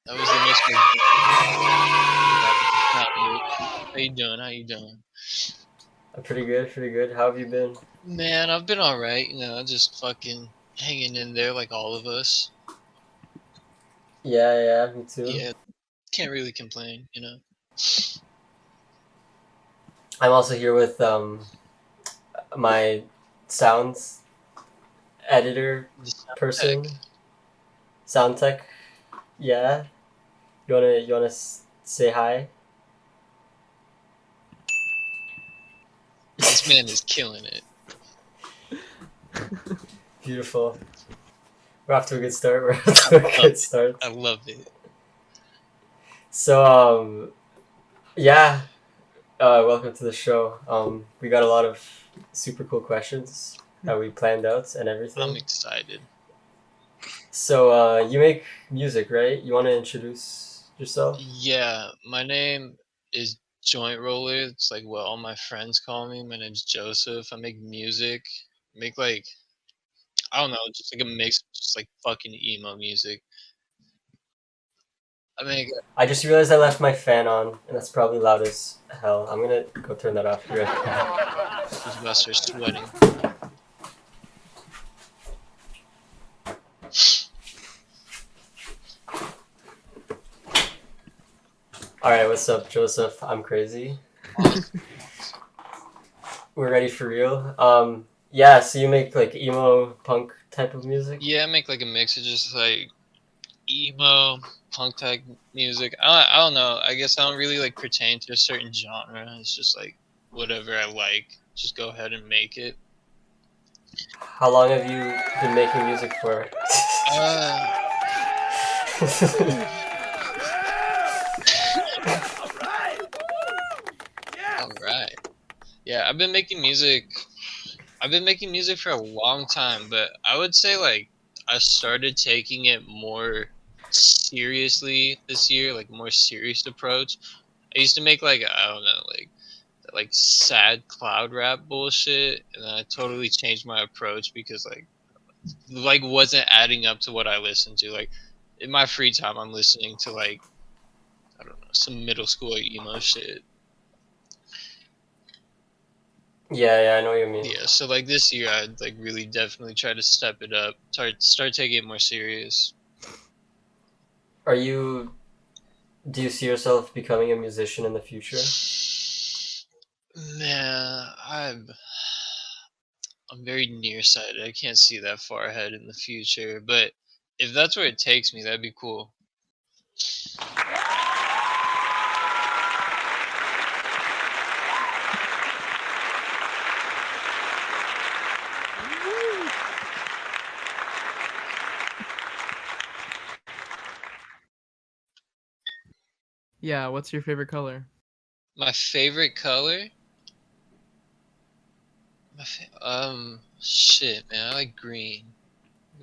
That was the most like, how you doing? How you doing? I'm pretty good, pretty good. How have you been? Man, I've been alright, just fucking hanging in there like all of us. Yeah, me too. Yeah, can't really complain. I'm also here with my sounds editor The sound tech. person, sound tech. Yeah, you wanna say hi? This man is killing it. Beautiful. We're off to a good start. We're off to a Love good it. start. I love it. So yeah, welcome to the show. We got a lot of super cool questions that we planned out and I'm everything. excited. So you make music, right? You want to introduce yourself? Yeah, my name is Jointroller. It's like what all my friends call me. My name's Joseph. I make music. Make like I don't know, just like a mix of just like fucking emo music. I make I just realized I left my fan on, and that's probably loud as hell. I'm gonna go turn that off. Be right back. just about to start sweating. All right, what's up, Joseph? I'm crazy. Awesome. We're ready for real. Yeah. So you make like emo punk type of music? Yeah, I make like a mix of just like emo, punk type music. I don't know. I guess I don't really like pertain to a certain genre. It's just like whatever I like, just go ahead and make it. How long have you been making music for? Uh, all right. Yeah, I've been making music. I've been making music for a long time, but I would say like I started taking it more seriously this year, like more serious approach. I used to make like I don't know, like sad cloud rap bullshit, and then I totally changed my approach because like wasn't adding up to what I listened to. Like in my free time, I'm listening to like I don't know some middle school emo shit. Yeah, I know what you mean. Yeah, so like this year, I'd like really definitely try to step it up, start taking it more serious. Are you? Do you see yourself becoming a musician in the future? Man, I'm very nearsighted. I can't see that far ahead in the future, but if that's where it takes me, that'd be cool. Yeah, what's your favorite color? My favorite color? Shit, man, I like green.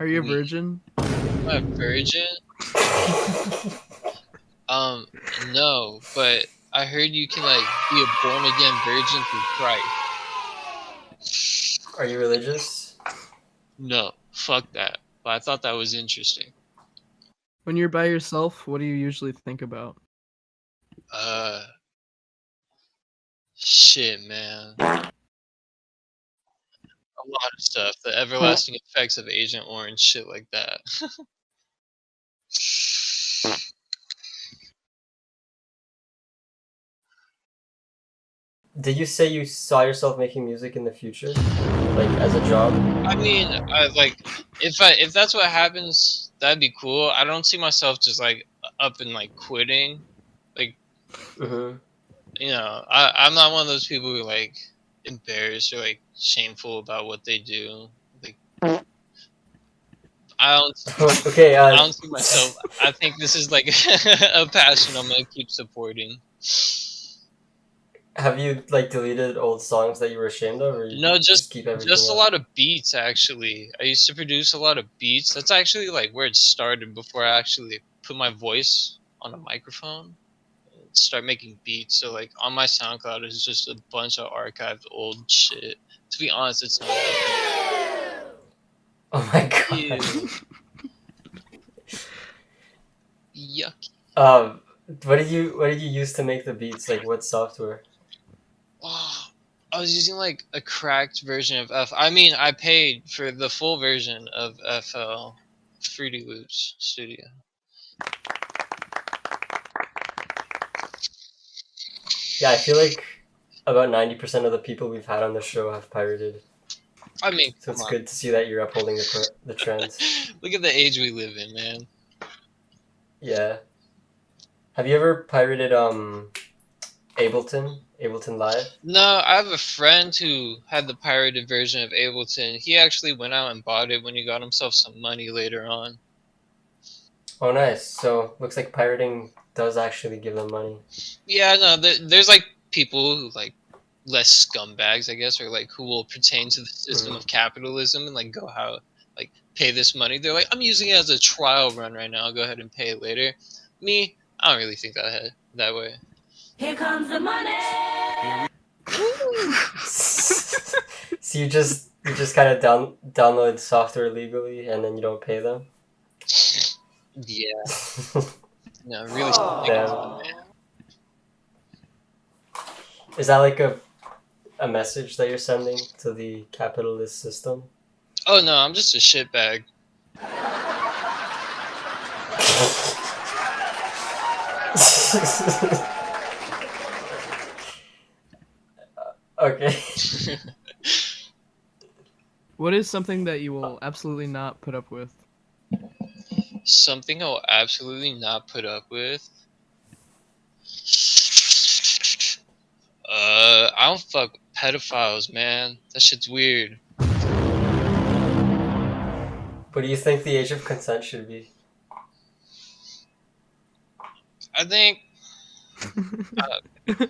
Are you a Green. virgin? Am I a virgin? Um, no, but I heard you can like be a born again virgin through Christ. Are you religious? No, fuck that. But I thought that was interesting. When you're by yourself, what do you usually think about? Uh, Shit, man. A lot of stuff. The everlasting effects of Agent Orange, shit like that. Did you say you saw yourself making music in the future, like as a job? I mean, I like if that's what happens, that'd be cool. I don't see myself just like up and like quitting. Like Mm-hmm. I'm not one of those people who like embarrassed or like shameful about what they do. Like I don't Okay. I don't see myself. I think this is like a passion I'm gonna keep supporting. Have you like deleted old songs that you were ashamed of, or you No, just keep everything just a up? lot of beats actually. I used to produce a lot of beats. That's actually like where it started before I actually put my voice on a microphone and start making beats. So like on my SoundCloud is just a bunch of archived old shit. To be honest, it's not that Oh my good. god. Ew. Yucky. Um, what did you use to make the beats? Like what software? Oh, I was using like a cracked version of F. I mean, I paid for the full version of FL, Fruity Loops Studio. Yeah, I feel like about 90% of the people we've had on the show have pirated. I mean, So come it's on. good to see that you're upholding the trends. Look at the age we live in, man. Yeah. Have you ever pirated Ableton Live? No, I have a friend who had the pirated version of Ableton. He actually went out and bought it when he got himself some money later on. Oh, nice. So looks like pirating does actually give them money. Yeah, no, there's like people who like less scumbags, I guess, or like who will pertain to the system of capitalism and like go how like pay this money. They're like, I'm using it as a trial run right now. I'll go ahead and pay it later. Me, I don't really think that way. Here comes the money. So you just kind of download software legally and then you don't pay them. Yeah, no, really. Damn. Is that like a message that you're sending to the capitalist system? Oh no, I'm just a shitbag. Okay. What is something that you will absolutely not put up with? Something I'll absolutely not put up with. I don't fuck with pedophiles, man. That shit's weird. What do you think the age of consent should be? I think That's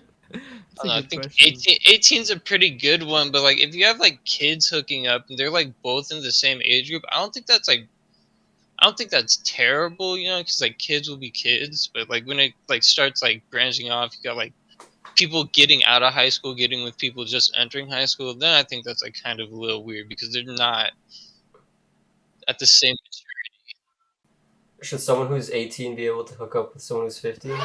a I good think question. 18's a pretty good one, but like if you have like kids hooking up and they're like both in the same age group, I don't think that's terrible, you know, because like kids will be kids, but like when it like starts like branching off, you got like people getting out of high school, getting with people just entering high school, then I think that's like kind of a little weird because they're not at the same. Should someone who's 18 be able to hook up with someone who's 50? No,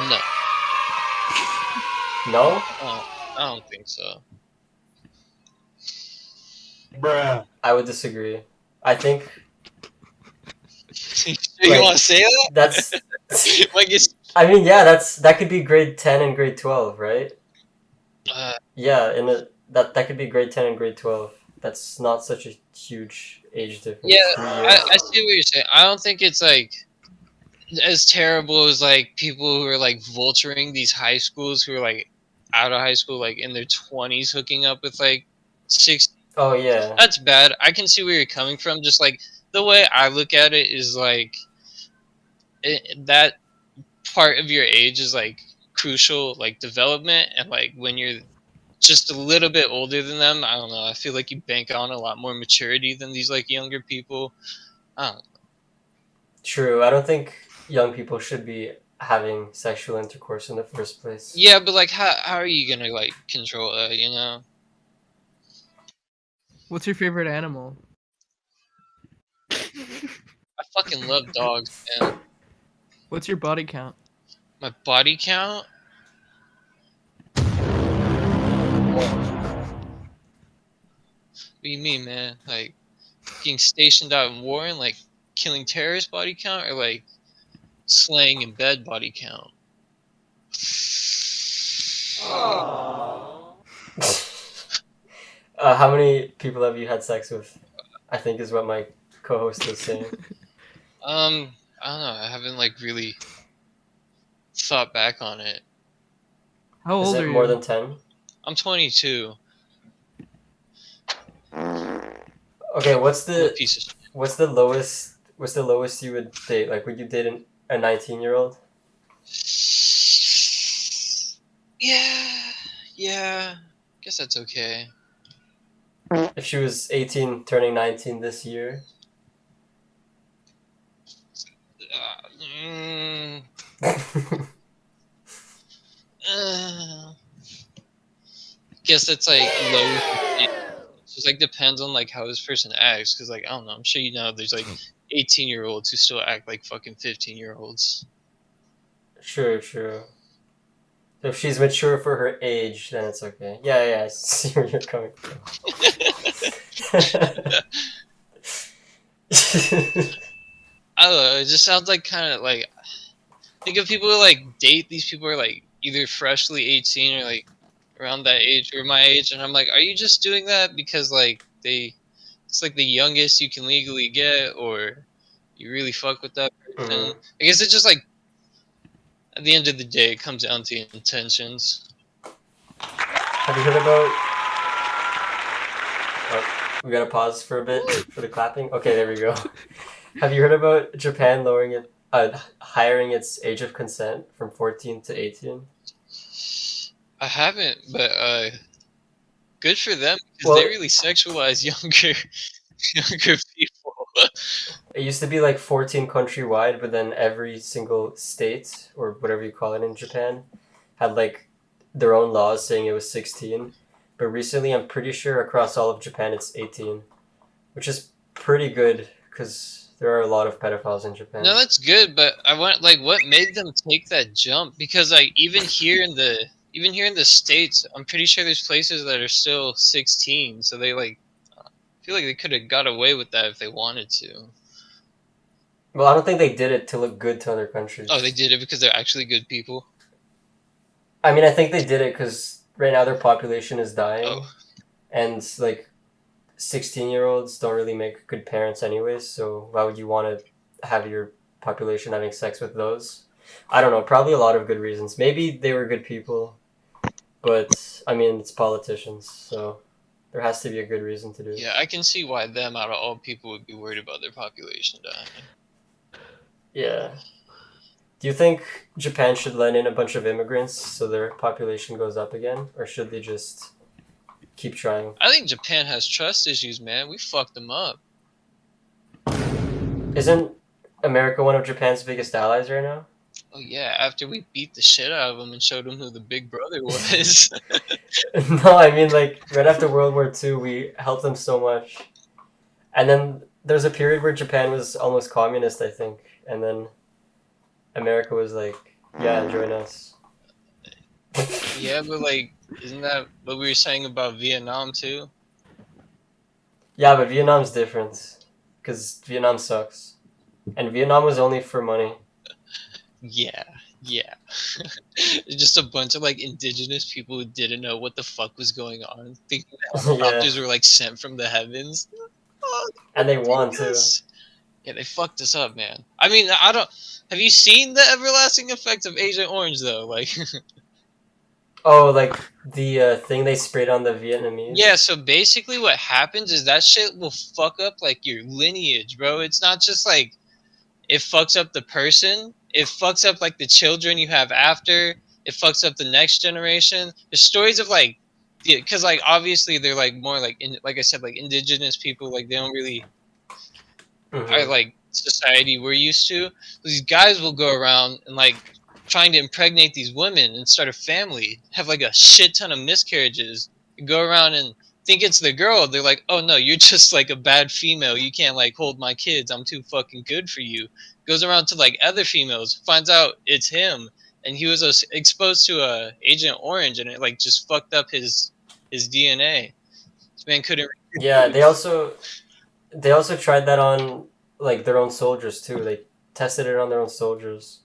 No? I don't think so. Bruh. I would disagree. I think You Like, want to say that? that's. Like it's I mean, yeah, that could be grade 10 and grade 12, right? uh, Yeah, that could be grade 10 and grade 12. That's not such a huge age yeah, difference. 3 years. I see what you're saying. I don't think it's like as terrible as like people who are like vulturing these high schools who are like out of high school like in their 20s hooking up with like 6. Oh yeah. That's bad. I can see where you're coming from. Just like the way I look at it is like that part of your age is like crucial like development, and like when you're just a little bit older than them, I don't know, I feel like you bank on a lot more maturity than these like younger people. I don't. True. I don't think young people should be having sexual intercourse in the first place. Yeah, but like how are you gonna like control that, you know? What's your favorite animal? I fucking love dogs, man. What's your body count? My body count? What do you mean, man? Like getting stationed out in war and like killing terrorists body count, or like slaying in bed body count? How many people have you had sex with? I think is what my co-host was saying. I don't know. I haven't like really thought back on it. How Is old it are more you? than 10? I'm 22. Okay, what's I'm a the piece of shit. what's the lowest you would date? Like, would you date a 19-year-old? Yeah, yeah. Guess that's okay. If she was 18, turning 19 this year? Mm, guess that's like low. It just like depends on like how this person acts, because like I don't know. I'm sure you know there's like 18-year-olds who still act like fucking 15-year-olds. True, true. If she's mature for her age, then it's okay. Yeah, yeah, I see where you're coming from. I don't know. It just sounds like kind of like think of people who like date. These people are like either freshly 18 or like around that age or my age, and I'm like, are you just doing that because like it's like the youngest you can legally get, or you really fuck with that person? Mhm. I guess it's just like at the end of the day, it comes down to intentions. Have you heard about? Oh, we gotta pause for a bit for the clapping. Okay, there we go. Have you heard about Japan lowering it, hiring its age of consent from 14 to 18? I haven't, but good for them because they Well, really sexualize younger people. it used to be like 14 countrywide, but then every single state or whatever you call it in Japan had like their own laws saying it was 16. But recently, I'm pretty sure across all of Japan it's 18, which is pretty good because there are a lot of pedophiles in Japan. No, that's good, but I want like what made them take that jump? Because like even here in the States, I'm pretty sure there's places that are still 16, so they like feel like they could have got away with that if they wanted to. Well, I don't think they did it to look good to other countries. Oh, they did it because they're actually good people. I mean, I think they did it because right now their population is dying, Oh, and like 16-year-olds don't really make good parents anyways. So why would you want to have your population having sex with those? I don't know. Probably a lot of good reasons. Maybe they were good people, but I mean, it's politicians, so there has to be a good reason to do it. yeah, I can see why them out of all people would be worried about their population dying. Yeah. Do you think Japan should let in a bunch of immigrants so their population goes up again, or should they just keep trying? I think Japan has trust issues, man. We fucked them up. Isn't America one of Japan's biggest allies right now? Oh yeah, after we beat the shit out of them and showed them who the big brother was. No, I mean like right after World War II, we helped them so much, and then there's a period where Japan was almost communist, I think, and then America was like, "Yeah, join us." Yeah, but like, isn't that what we were saying about Vietnam too? Yeah, but Vietnam's different because Vietnam sucks, and Vietnam was only for money. Yeah, yeah. Just a bunch of like indigenous people who didn't know what the fuck was going on, thinking that Yeah, helicopters were like sent from the heavens. Oh, and they won too. yes. Yeah, they fucked us up, man. I mean, I don't. Have you seen the everlasting effects of Agent Orange though? Like, Oh, like the thing they sprayed on the Vietnamese. yeah. So basically, what happens is that shit will fuck up like your lineage, bro. It's not just like it fucks up the person. It fucks up like the children you have after. It fucks up the next generation. There's stories of like, because like obviously they're like more like like I said, like indigenous people. Like they don't really are Mhm. like society we're used to. These guys will go around and like trying to impregnate these women and start a family, have like a shit ton of miscarriages, go around and think it's the girl. They're like, oh no, you're just like a bad female. You can't like hold my kids. I'm too fucking good for you. Goes around to like other females, finds out it's him, and he was exposed to Agent Orange, and it like just fucked up his DNA. This man couldn't. Yeah, they also tried that on like their own soldiers too. They tested it on their own soldiers.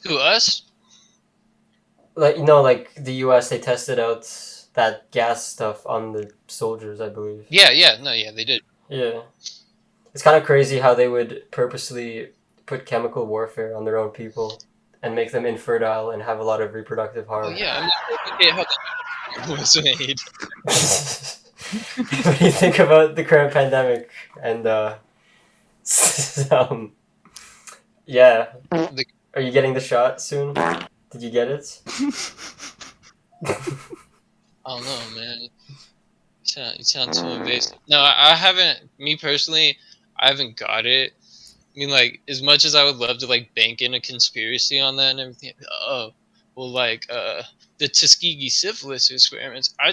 Who, us? Like like the U.S. they tested out that gas stuff on the soldiers, I believe. Yeah, no, yeah, they did. Yeah, it's kind of crazy how they would purposely put chemical warfare on their own people and make them infertile and have a lot of reproductive Oh harm. yeah, I mean, look at how the was made. What do you think about the current pandemic and yeah, The- are you getting the shot soon? Did you get it? I don't know, man. You sound too invasive. No, I haven't. Me personally, I haven't got it. I mean, like, as much as I would love to like bank in a conspiracy on that and everything. Oh, well, like the Tuskegee syphilis experiments. I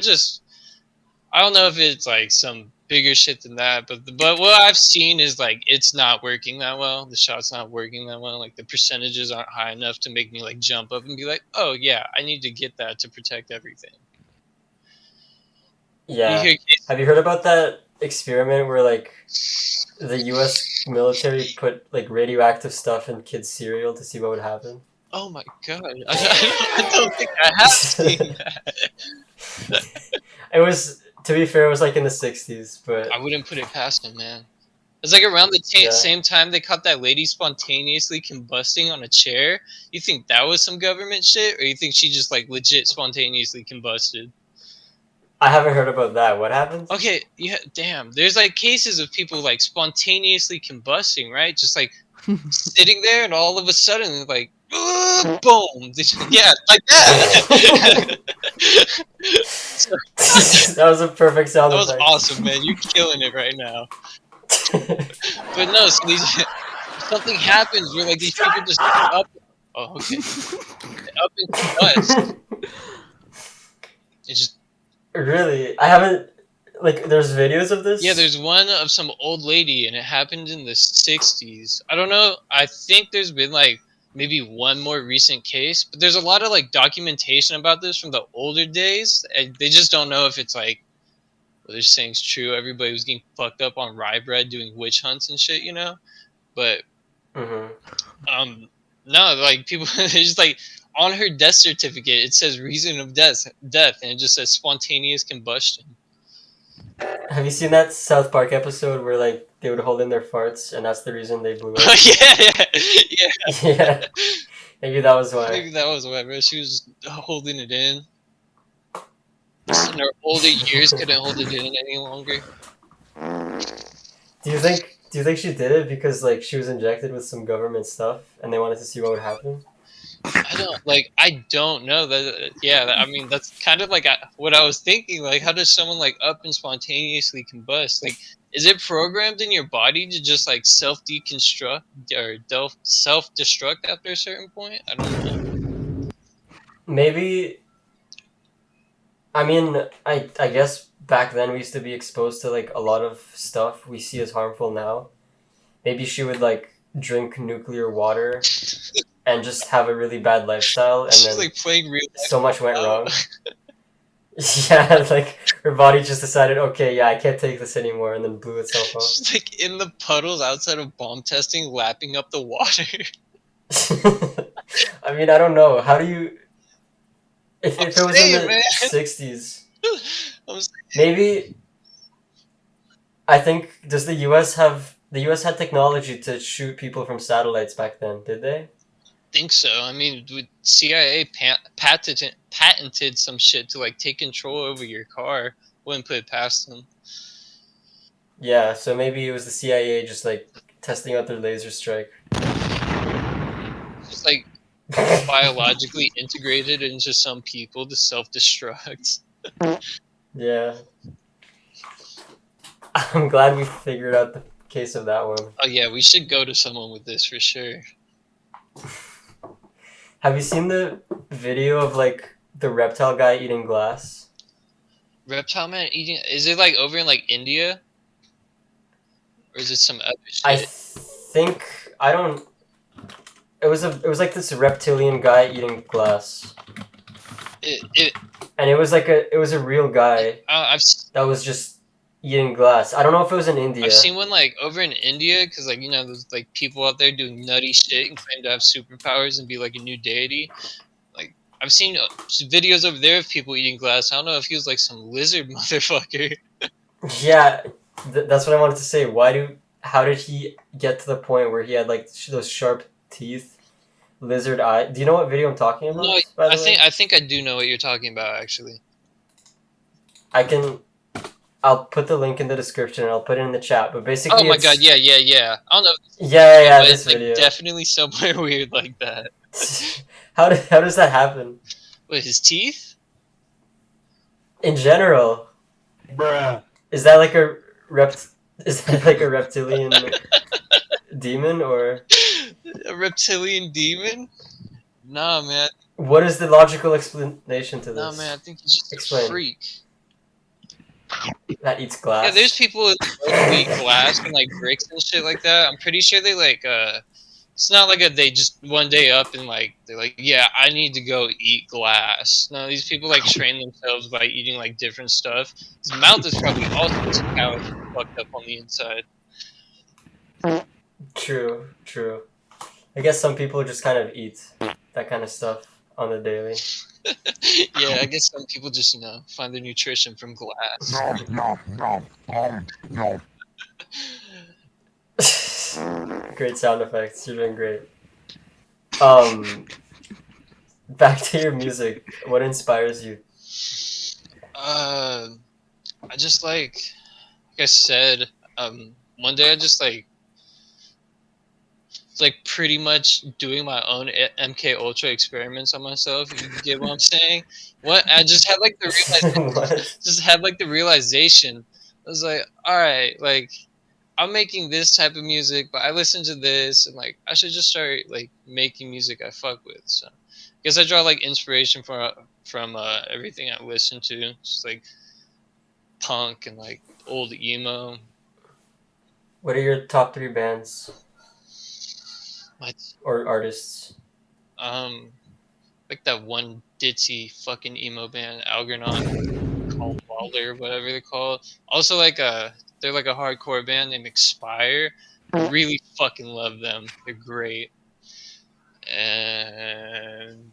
don't know if it's like some bigger shit than that. But what I've seen is like it's not working that well. The shot's not working that well. Like the percentages aren't high enough to make me like jump up and be like, oh yeah, I need to get that to protect everything. You Yeah. hear cases- Have you heard about that experiment where like the U.S. military put like radioactive stuff in kids' cereal to see what would happen? Oh my god, I don't think I have seen that. It was, to be fair, it was like in the 60s, but I wouldn't put it past him, man. It's like around the Yeah. same time they caught that lady spontaneously combusting on a chair. You think that was some government shit, or you think she just like legit spontaneously combusted? I haven't heard about that. What happened? Okay, yeah, damn. There's like cases of people like spontaneously combusting, right? Just like sitting there, and all of a sudden, like, boom! Yeah, like that. So, That was a perfect sound that was effect. awesome, man. You're killing it right now. But no, so something happens where like these people just up. Oh, okay. Up and combust. It's just Really? I haven't. Like, there's videos of this? yeah. There's one of some old lady, and it happened in the '60s. I don't know. I think there's been like maybe one more recent case, but there's a lot of like documentation about this from the older days. And they just don't know if it's like what they're saying is true. Everybody was getting fucked up on rye bread doing witch hunts and shit, you know. But no, like people, it's just like on her death certificate, it says reason of death, and it just says spontaneous combustion. Have you seen that South Park episode where like they would hold in their farts and that's the reason they blew up? yeah. Yeah. Maybe that was why. Maybe that was why, bro. She was holding it in. In her older years, couldn't hold it in any longer. Do you think she did it because like she was injected with some government stuff and they wanted to see what would happen? I don't know that. Yeah, I mean that's kind of like what I was thinking. Like, how does someone like up and spontaneously combust? Like, is it programmed in your body to just like self deconstruct or self destruct after a certain point? I don't know. Maybe. I mean, I guess back then we used to be exposed to like a lot of stuff we see as harmful now. Maybe she would like drink nuclear water and just have a really bad lifestyle, and She's then like playing real life. so much went wrong. Yeah, like her body just decided, okay, yeah, I can't take this anymore, and then blew itself up. She's like in the puddles outside of bomb testing, lapping up the water. I mean, I don't know. How do you? If it was in the man. 60s, I'm saying, maybe. I think the U.S. had technology to shoot people from satellites back then, did they? think so. I mean, CIA patented some shit to like take control over your car. Wouldn't put it past them. Yeah, so maybe it was the CIA just like testing out their laser strike. Just like biologically integrated into some people to self-destruct. Yeah. I'm glad we figured out the case of that one. Oh yeah, we should go to someone with this for sure. Have you seen the video of like the reptile guy eating glass? Reptile Man eating? Is it like over in like India, or is it some other shit? I think I don't. It was like this reptilian guy eating glass, and it was a real guy that was just eating glass. I don't know if it was in India. I've seen one like over in India because like there's like people out there doing nutty shit and claim to have superpowers and be like a new deity. Like I've seen videos over there of people eating glass. I don't know if he was like some lizard motherfucker. Yeah, that's what I wanted to say. How did he get to the point where he had like those sharp teeth, lizard eye? Do you know what video I'm talking about? No, I think I do know what you're talking about actually. I'll put the link in the description and I'll put it in the chat. But basically, oh my god, yeah. I don't know. Yeah, but this it's like video. definitely somewhere weird like that. How does that happen? With his teeth? In general, Bruh. is that like a reptilian demon or a reptilian demon? Nah, man. What is the logical explanation to this? Nah, man. I think he's just Explain. a freak. that eats Yeah, glass. there's people who eat glass and like bricks and shit like that. I'm pretty sure they like it's not like they just one day up and like they're like, yeah, I need to go eat glass. No, these people like train themselves by eating like different stuff. His mouth is probably also calloused and fucked up on the inside. True, true. I guess some people just kind of eat that kind of stuff on the daily. Yeah, I guess some people just find their nutrition from glass. Great sound effects. You're doing great. Back to your music. What inspires you? I just like I said, one day I just like it's like pretty much doing my own MK Ultra experiments on myself. If you get what I'm saying, what I just had like the What? just had like the realization. I was like, all right, like I'm making this type of music, but I listen to this, and like I should just start like making music I fuck with. So, I guess I draw like inspiration from everything I listen to, just like punk and like old emo. What are your top 3 bands My or artists? like that one ditzy fucking emo band, Algernon, called Waller, whatever they're called. Also, like they're like a hardcore band named Expire. Really fucking love them. They're great. And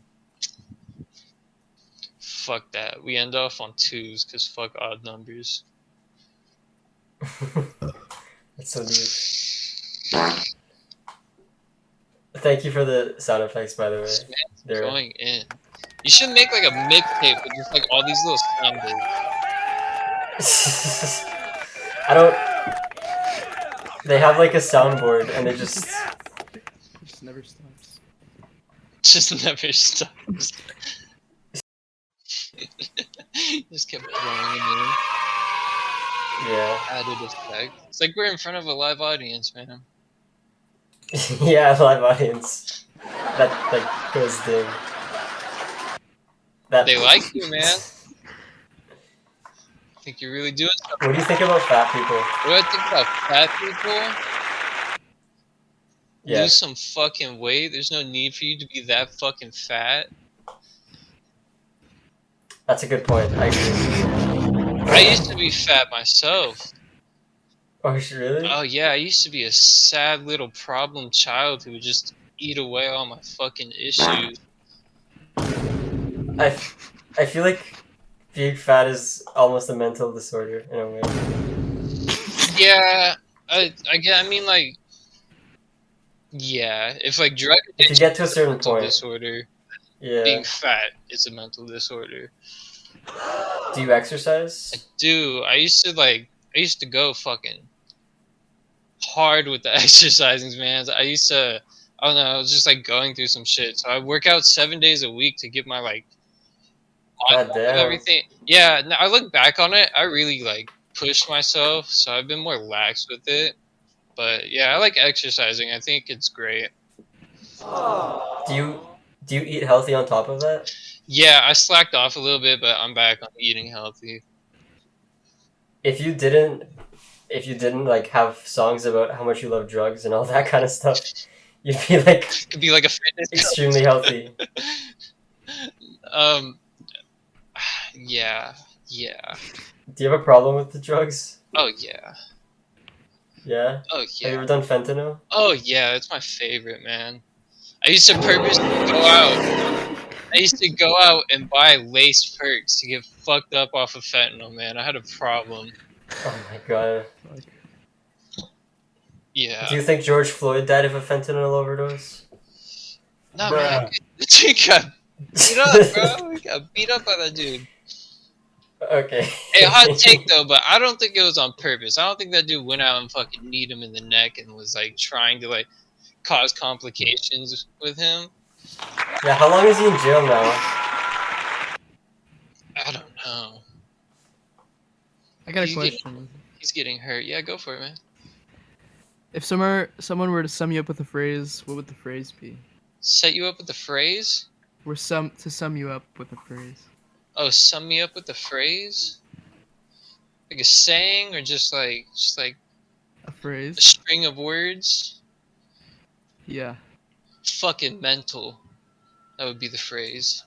fuck that. We end off on 2s because fuck odd numbers. That's so deep. Thank you for the sound effects, by the way. This man's They're going in. You should make like a mixtape with just like all these little sound bits. I don't. They have like a soundboard and it just. It just never stops. Just never stops. Just kept blowing it in. Yeah. Added effect. It's like we're in front of a live audience, man. Yeah, live audience. That like goes dim. That. They like you, man. I think you're really doing something. What do you think about fat people? What do I think about fat people? Yeah. Lose some fucking weight. There's no need for you to be that fucking fat. That's a good point. I agree. I used to be fat myself. Oh, really? Oh yeah, I used to be a sad little problem child who would just eat away all my fucking issues. I feel like being fat is almost a mental disorder in a way. Yeah, I mean like, yeah, if like drug If you addiction get to a is a certain mental point, disorder, yeah. being fat is a mental disorder. Do you exercise? I do. I used to go fucking hard with the exercising, man. I don't know, I was just like going through some shit. So I work out 7 days a week to get my like on God top of damn. everything. Yeah, I look back on it, I really like pushed myself, so I've been more lax with it. But yeah, I like exercising. I think it's great. Do you eat healthy on top of that? Yeah, I slacked off a little bit, but I'm back on eating healthy. If you didn't like have songs about how much you love drugs and all that kind of stuff, you'd be like Could be like a fitness extremely healthy. Yeah. Do you have a problem with the drugs? Oh yeah. Yeah? Oh Have you yeah. ever done fentanyl? Oh yeah, it's my favorite, man. I used to purposely go out. I used to go out and buy laced perks to get fucked up off of fentanyl, man. I had a problem. Oh my god. Yeah. Do you think George Floyd died of a fentanyl overdose? No, man. The dude got beat up, bro. He got beat up by that dude. Okay. Hey, hot take though, but I don't think it was on purpose. I don't think that dude went out and fucking kneed him in the neck and was like trying to like cause complications with him. Yeah, how long is he in jail now? I don't know. I got a You question. He's getting hurt. Yeah, go for it, man. If someone were to sum you up with a phrase, what would the phrase be? Set you up with the phrase? To sum you up with a phrase. Oh, sum me up with the phrase? Like a saying or just like A a phrase. string of words? Yeah. Fucking mental. That would be the phrase.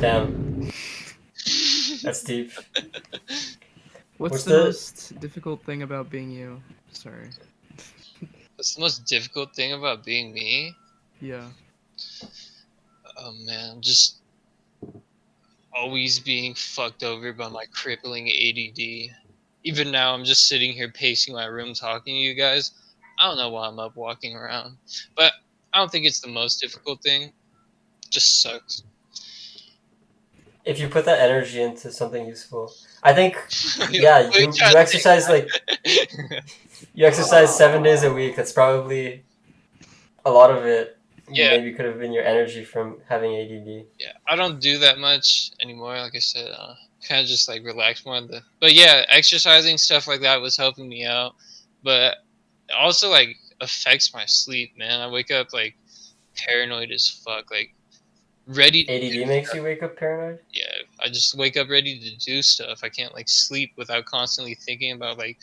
Damn, that's deep. What's What's the the most difficult thing about being you? Sorry. What's the most difficult thing about being me? Yeah. Oh man, just always being fucked over by my crippling ADD. Even now, I'm just sitting here pacing my room talking to you guys. I don't know why I'm up walking around, but I don't think it's the most difficult thing. Just sucks. if you put that energy into something useful? I think, What yeah, are you you trying you to say? exercise like you exercise 7 days a week. That's probably a lot of it. Yeah, Maybe could have been your energy from having ADD. yeah. I don't do that much anymore. Like I said, kind of just like relax more. But yeah, exercising stuff like that was helping me out. But it also like affects my sleep, man. I wake up like paranoid as fuck, like ready to do ADD makes you wake up paranoid? yeah, I just wake up ready to do stuff. I can't like sleep without constantly thinking about like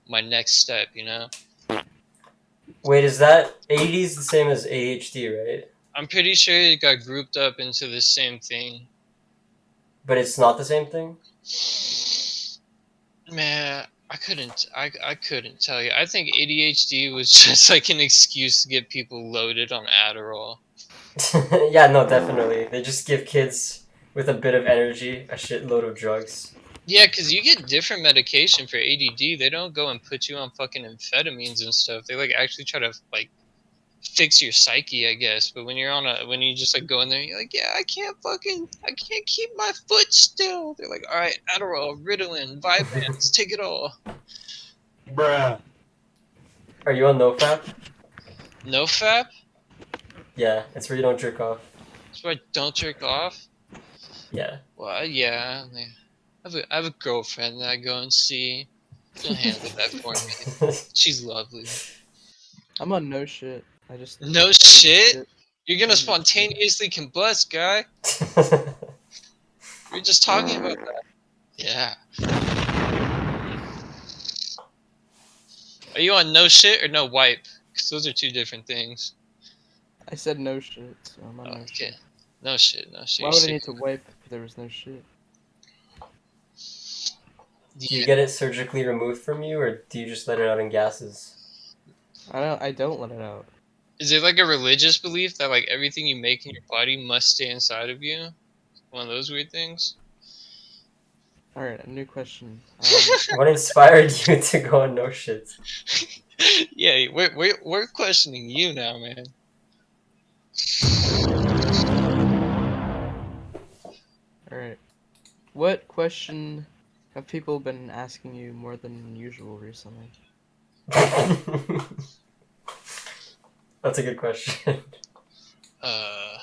my next step, you know? Wait, is that ADD is the same as ADHD, right? I'm pretty sure it got grouped up into the same thing. But it's not the same thing? Man, I couldn't tell you. I think ADHD was just like an excuse to get people loaded on Adderall. Yeah, no, definitely. They just give kids with a bit of energy a shitload of drugs. Yeah, because you get different medication for ADD. They don't go and put you on fucking amphetamines and stuff. They like actually try to like fix your psyche, I guess. But when you just like go in there, and you're like, yeah, I can't keep my foot still. They're like, all right, Adderall, Ritalin, Vyvanse, take it all. Bruh. Are you on NoFap? No fap? Yeah, it's where you don't jerk off. So I don't jerk off. Yeah. Well, yeah, I have a girlfriend that I go and see. She'll handle that for me. She's lovely. I'm on no shit. I just No shit. You're gonna spontaneously combust, guy. We were just talking about that. Yeah. Are you on no shit or no wipe? Because those are two different things. I said no shit, so I'm on Oh, no okay. shit. No shit, no shit. Why You're would I sick. need to wipe if there was no shit? Do you get it surgically removed from you, or do you just let it out in gases? I don't let it out. Is it like a religious belief that like everything you make in your body must stay inside of you? One of those weird things? Alright, a new question. What inspired you to go on no shit? Yeah, we're questioning you now, man. Alright. What question have people been asking you more than usual recently? That's a good question. I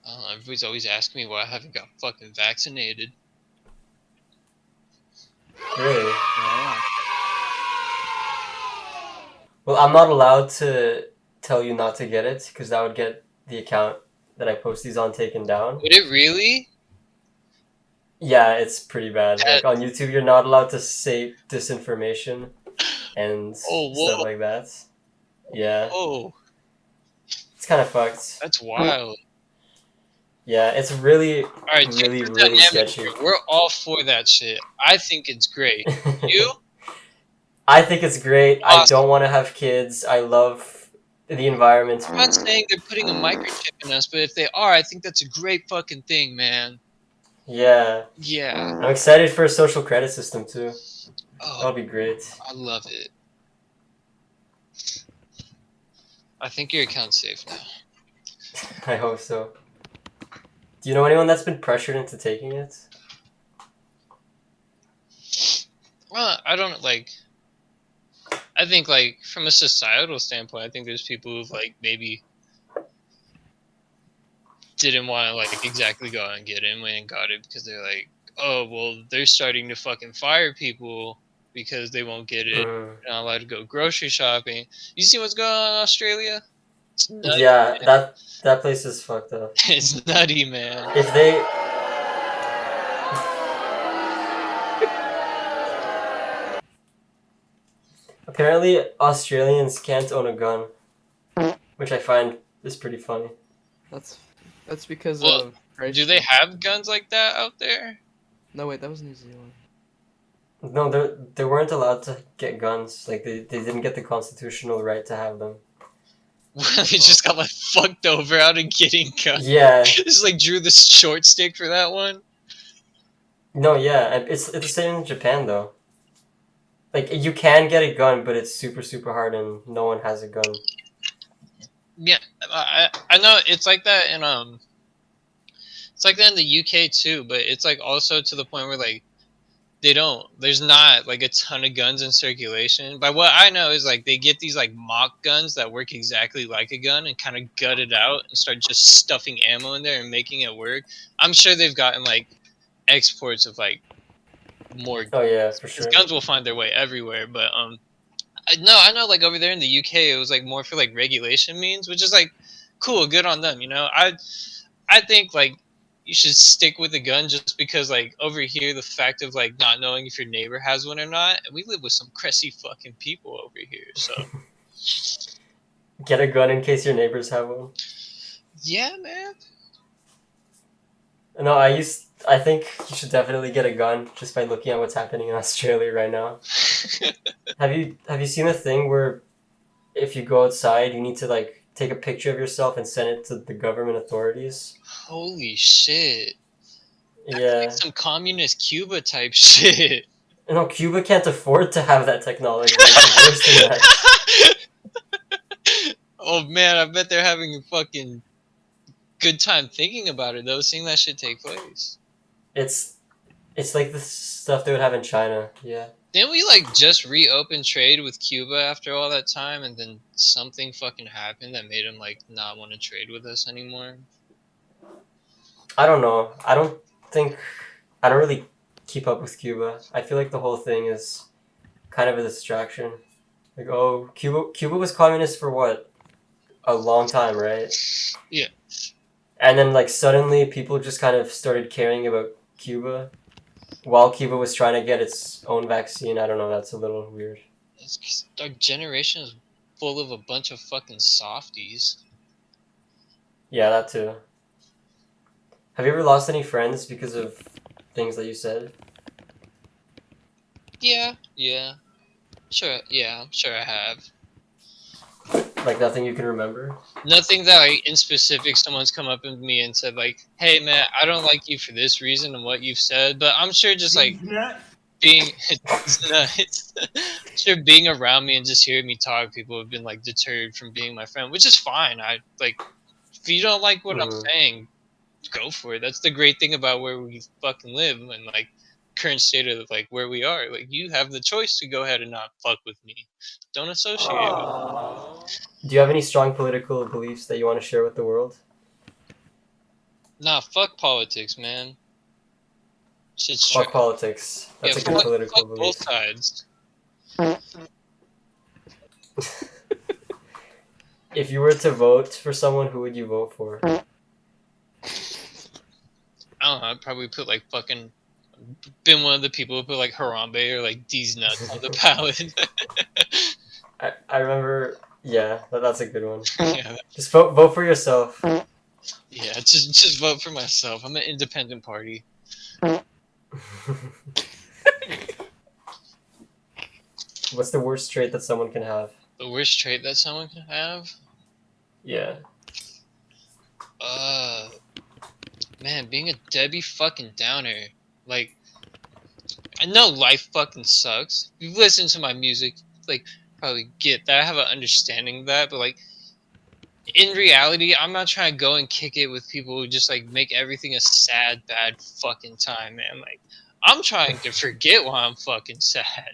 don't know, everybody's always asking me why I haven't got fucking vaccinated. Really? Yeah. Well, I'm not allowed to tell you not to get it, because that would get the account that I post these on taken down. Would it really? Yeah, it's pretty bad. That- Like on YouTube, you're not allowed to say disinformation and Oh, stuff whoa. like that. Yeah, Oh, it's kind of fucked. that's wild. Yeah, it's really, Alright, really, different really dynamic sketchy. here. We're all for that shit. I think it's great. You? I think it's great. I Awesome. don't want to have kids. I love the environment. I'm not saying they're putting a microchip in us, but if they are, I think that's a great fucking thing, man. Yeah, Yeah. I'm excited for a social credit system too. Oh, That'll be great. I love it. I think your account's safe now. I hope so. Do you know anyone that's been pressured into taking it? Well, I don't like. I think like from a societal standpoint, I think there's people who've like maybe didn't want to like exactly go out and get it and went and got it because they're like, oh well, they're starting to fucking fire people because they won't get it. Mm. They're not allowed to go grocery shopping. You see what's going on in Australia? It's nutty, Yeah, man. that place is fucked up. It's nutty, man. If they Apparently, Australians can't own a gun, which I find is pretty funny. That's that's because Well, of do they Christchurch. have guns like that out there? No, wait, that was New Zealand. No, they weren't allowed to get guns. Like they didn't get the constitutional right to have them. They just got like fucked over out of getting guns. Yeah. Just like drew the short stick for that one. No, yeah, and it's the same in Japan though. Like you can get a gun, but it's super super hard, and no one has a gun. Yeah, I know it's like that in it's like that in the UK too, but it's like also to the point where like there's not like a ton of guns in circulation. But what I know is like they get these like mock guns that work exactly like a gun and kind of gut it out and start just stuffing ammo in there and making it work. I'm sure they've gotten like exports of like more Oh yeah, guns, for because sure. guns will find their way everywhere. But I know like over there in the UK it was like more for like regulation means, which is like cool, good on them. You know, I think like you should stick with the gun just because like over here the fact of like not knowing if your neighbor has one or not, we live with some cressy fucking people over here. So Get a gun in case your neighbors have one. yeah, man. No, I think you should definitely get a gun just by looking at what's happening in Australia right now. Have you seen a thing where if you go outside, you need to like take a picture of yourself and send it to the government authorities? Holy shit. That's like Yeah. some communist Cuba type shit. No, Cuba can't afford to have that technology. It's worse than that. Oh man, I bet they're having a fucking good time thinking about it though, seeing that shit take place. It's like the stuff they would have in China. Yeah. Didn't we like just reopen trade with Cuba after all that time, and then something fucking happened that made them like not want to trade with us anymore? I don't know. I don't really keep up with Cuba. I feel like the whole thing is kind of a distraction. Like, oh, Cuba was communist for what? A long time, right? Yeah. And then like suddenly people just kind of started caring about Cuba while Cuba was trying to get its own vaccine. I don't know, that's a little weird. It's 'cause our generation is full of a bunch of fucking softies. Yeah, that too. Have you ever lost any friends because of things that you said? Yeah, yeah. Sure, yeah, I'm sure I have. Like nothing you can remember? Nothing that like in specific someone's come up to me and said like, "Hey man, I don't like you for this reason and what you've said," but I'm sure just like being it's nuts. Sure being around me and just hearing me talk, people have been like deterred from being my friend, which is fine. I like if you don't like what I'm Mm. saying, go for it. That's the great thing about where we fucking live and like current state of like where we are. Like you have the choice to go ahead and not fuck with me. Don't associate with me. Do you have any strong political beliefs that you want to share with the world? Nah, fuck politics, man. Shit's Fuck trash. politics. That's Yeah, a good political fuck belief. both sides. If you were to vote for someone, who would you vote for? I don't know, I'd probably put like fucking been one of the people who put like Harambe or like these nuts on the ballot. I remember. Yeah, that's a good one. Yeah, Just vote for yourself. yeah, just vote for myself. I'm an independent party. What's the worst trait that someone can have? The worst trait that someone can have? Yeah. Man, being a Debbie fucking downer. Like, I know life fucking sucks. If you've listened to my music, like, probably get that. I have an understanding of that, but like, in reality, I'm not trying to go and kick it with people who just like make everything a sad, bad fucking time, man. Like, I'm trying to forget why I'm fucking sad.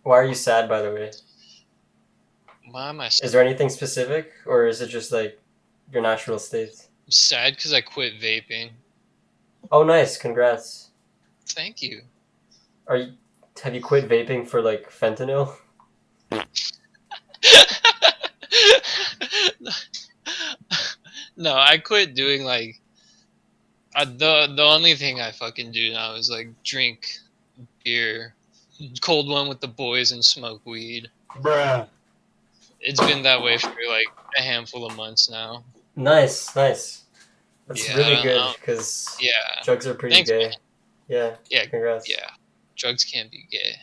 Why are you sad, by the way? Why am I Is there anything specific, or is it just like your natural state? sad? Because I quit vaping. Oh, nice! Congrats. Thank you. Have you quit vaping for like fentanyl? No, I quit doing like the only thing I fucking do now is like drink beer cold one with the boys and smoke weed. Bruh. It's been that way for like a handful of months now. Nice. That's Yeah, really good because yeah. drugs are pretty Thanks, gay. man. Yeah. Yeah, Congrats. yeah. Drugs can't be gay.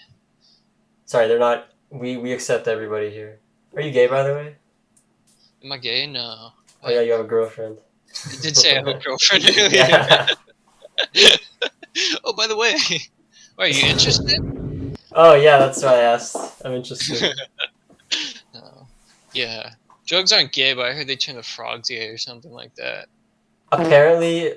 Sorry, they're not. We accept everybody here. Are you gay, by the way? Am I gay? No. Oh yeah, you have a girlfriend. You did say I have a girlfriend earlier. Yeah. Oh, by the way, are you interested? Oh yeah, that's why I asked. I'm interested. No. Yeah. Drugs aren't gay, but I heard they turn the frogs gay or something like that. Apparently,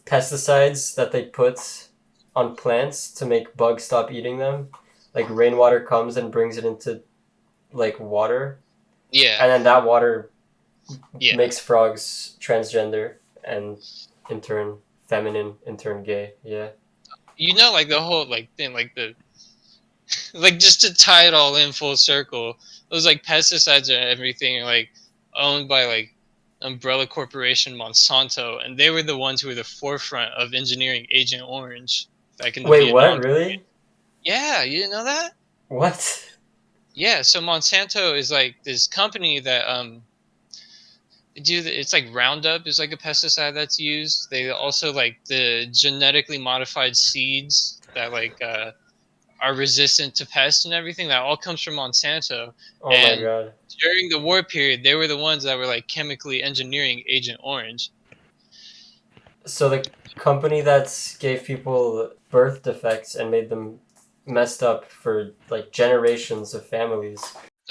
pesticides that they put on plants to make bugs stop eating them, like rainwater comes and brings it into like water, Yeah. and then that water Yeah. makes frogs transgender and in turn feminine, in turn gay. Yeah. You know, like the whole like thing, like the like just to tie it all in full circle, those like pesticides and everything are like owned by like umbrella corporation Monsanto, and they were the ones who were the forefront of engineering Agent Orange back in the Wait, what? Vietnam. Really? Yeah, you didn't know that? What? Yeah, so Monsanto is like this company that it's like Roundup is like a pesticide that's used. They also like the genetically modified seeds that like are resistant to pests and everything. That all comes from Monsanto. Oh my And god. during the war period, they were the ones that were like chemically engineering Agent Orange. So the company that gave people birth defects and made them messed up for like generations of families.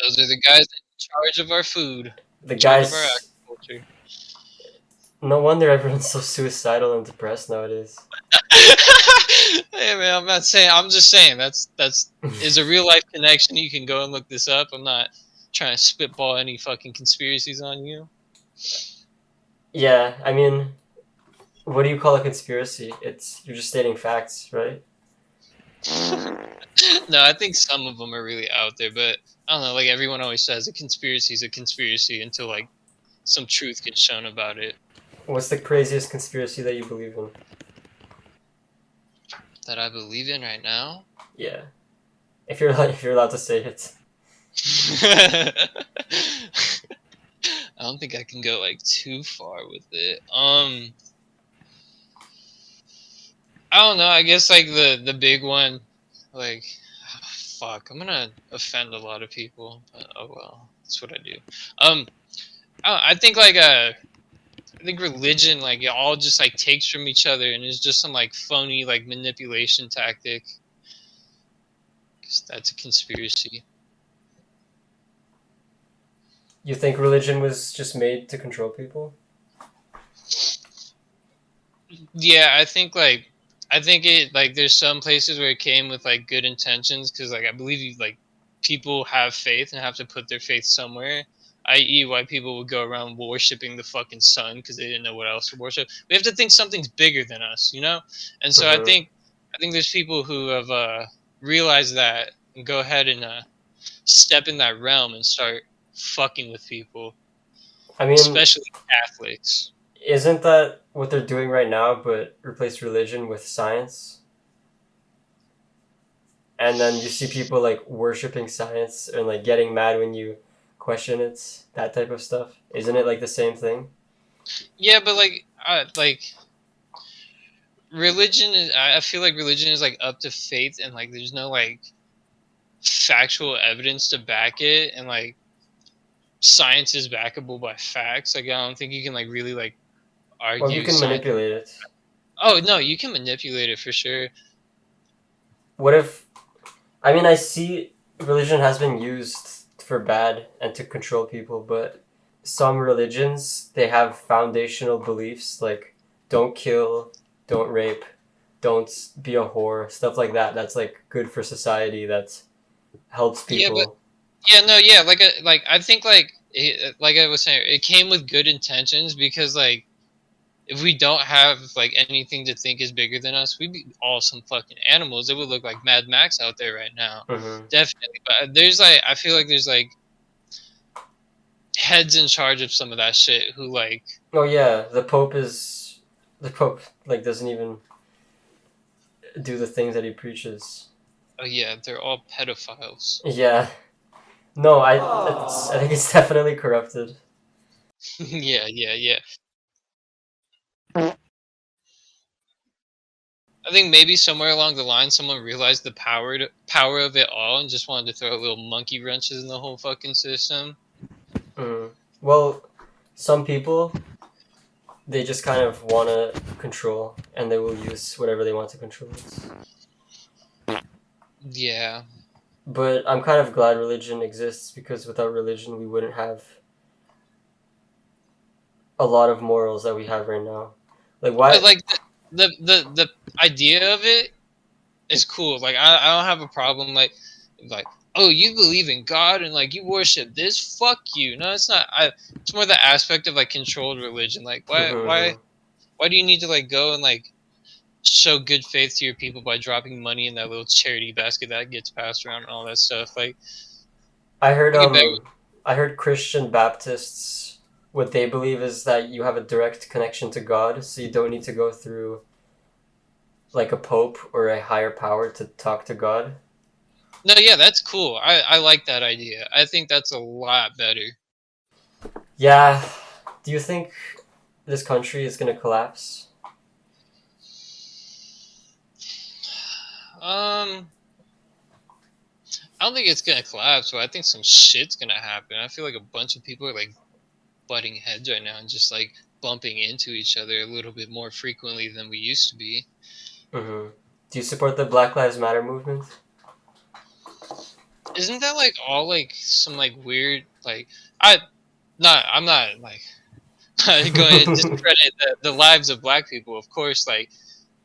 Those are the guys in charge of our food, The in charge of our guys. agriculture. No wonder everyone's so suicidal and depressed nowadays. Hey man, I'm not saying. I'm just saying that's is a real life connection. You can go and look this up. I'm not trying to spitball any fucking conspiracies on you. Yeah, I mean, what do you call a conspiracy? You're just stating facts, right? No, I think some of them are really out there, but I don't know. Like everyone always says, a conspiracy is a conspiracy until like some truth gets shown about it. What's the craziest conspiracy that you believe in? That I believe in right now. Yeah, if you're allowed to say it. I don't think I can go like too far with it. I don't know. I guess like the big one, like, fuck. I'm gonna offend a lot of people, but oh well. That's what I do. I think like I think religion like it all just like takes from each other and is just some like phony like manipulation tactic. 'Cause that's a conspiracy. You think religion was just made to control people? Yeah, I think it like there's some places where it came with like good intentions because like I believe you like people have faith and have to put their faith somewhere. I.e., why people would go around worshiping the fucking sun because they didn't know what else to worship. We have to think something's bigger than us, you know. And so Mhm. I think there's people who have realized that and go ahead and step in that realm and start fucking with people, I mean, especially Catholics. isn't that what they're doing right now, but replace religion with science? And then you see people like worshiping science and like getting mad when you question it, that type of stuff. Isn't it like the same thing? Yeah, but like religion is. I feel like religion is like up to faith, and like there's no like factual evidence to back it, and like science is backable by facts. Like I don't think you can like really like Well, you argue can science. manipulate it. Oh no, you can manipulate it for sure. What if? I mean, I see religion has been used for bad and to control people, but some religions they have foundational beliefs like don't kill, don't rape, don't be a whore, stuff like that. That's like good for society. That helps Yeah, but people. yeah, no, yeah, like I think like I was saying, it came with good intentions because like if we don't have like anything to think is bigger than us, we'd be all some fucking animals. It would look like Mad Max out there right now, Mm-hmm. definitely. But there's like I feel like there's like heads in charge of some of that shit who like Oh yeah, the Pope like doesn't even do the things that he preaches. Oh yeah, they're all pedophiles. Yeah. No, I think it's definitely corrupted. Yeah. I think maybe somewhere along the line, someone realized the power of it all and just wanted to throw a little monkey wrenches in the whole fucking system. Mm. Well, some people, they just kind of want to control, and they will use whatever they want to control it. Yeah. But I'm kind of glad religion exists, because without religion, we wouldn't have a lot of morals that we have right now. Like, But why? like the idea of it is cool. Like I don't have a problem like oh, you believe in God and like you worship this, fuck you. No, it's not. It's more the aspect of like controlled religion. Like Mhm. why do you need to like go and like show good faith to your people by dropping money in that little charity basket that gets passed around and all that stuff? Like I heard I get back. I heard Christian Baptists, what they believe is that you have a direct connection to God, so you don't need to go through like a pope or a higher power to talk to God. No, yeah, that's cool. I like that idea. I think that's a lot better. Yeah. Do you think this country is gonna collapse? Um, I don't think it's gonna collapse, but I think some shit's gonna happen. I feel like a bunch of people are like butting heads right now and just like bumping into each other a little bit more frequently than we used to be. Mm-hmm. Do you support the Black Lives Matter movement? Isn't that like all like some like weird like I'm not like going to discredit the lives of black people. Of course, like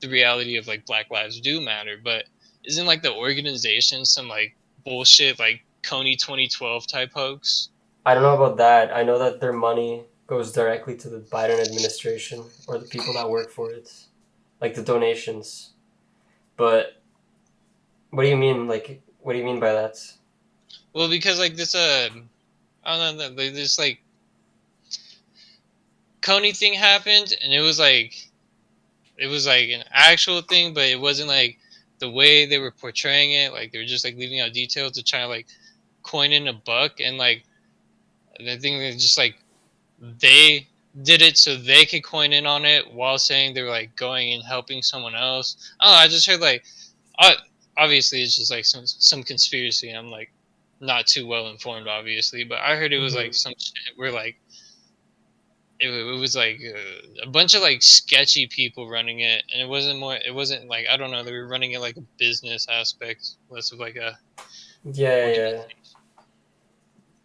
the reality of like Black Lives do matter, but isn't like the organization some like bullshit like Coney 2012 type hoax? I don't know about that. I know that their money goes directly to the Biden administration or the people that work for it, like the donations. But what do you mean? Like, what do you mean by that? Well, because like this I don't know, this like Coney thing happened, and it was like an actual thing, but it wasn't like the way they were portraying it. Like they were just like leaving out details to try to like coin in a buck, and like I think they just like they did it so they could coin in on it while saying they were like going and helping someone else. I don't know. I just heard like uh, obviously it's just like some conspiracy. I'm like not too well informed, obviously, but I heard it was Mm-hmm. like some shit where like it was like a bunch of like sketchy people running it, and it wasn't like I don't know, they were running it like a business aspect, less of like a Yeah. organization.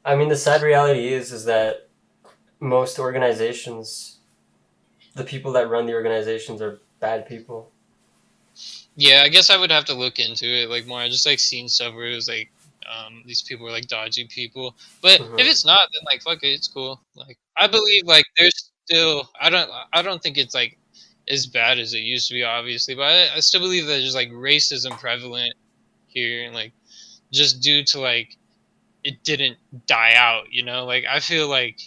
I mean, the sad reality is that most organizations, the people that run the organizations are bad people. Yeah, I guess I would have to look into it like more. I just like seen stuff where it was like these people were like dodgy people, but if Mm-hmm. it's not, then like fuck it, it's cool. Like I believe like there's still I don't think it's like as bad as it used to be, obviously, but I still believe that there's like racism prevalent here, and like just due to like it didn't die out, you know? Like I feel like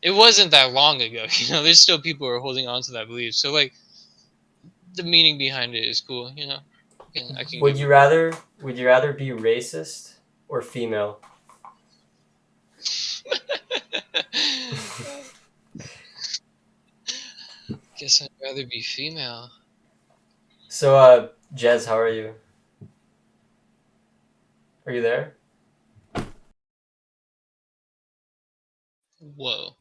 it wasn't that long ago, you know. There's still people who are holding on to that belief. So like the meaning behind it is cool, you know. I can Would give you it that. rather would you rather be racist or female? Guess I'd rather be female. So, Jez, how are you? Are you there? Whoa.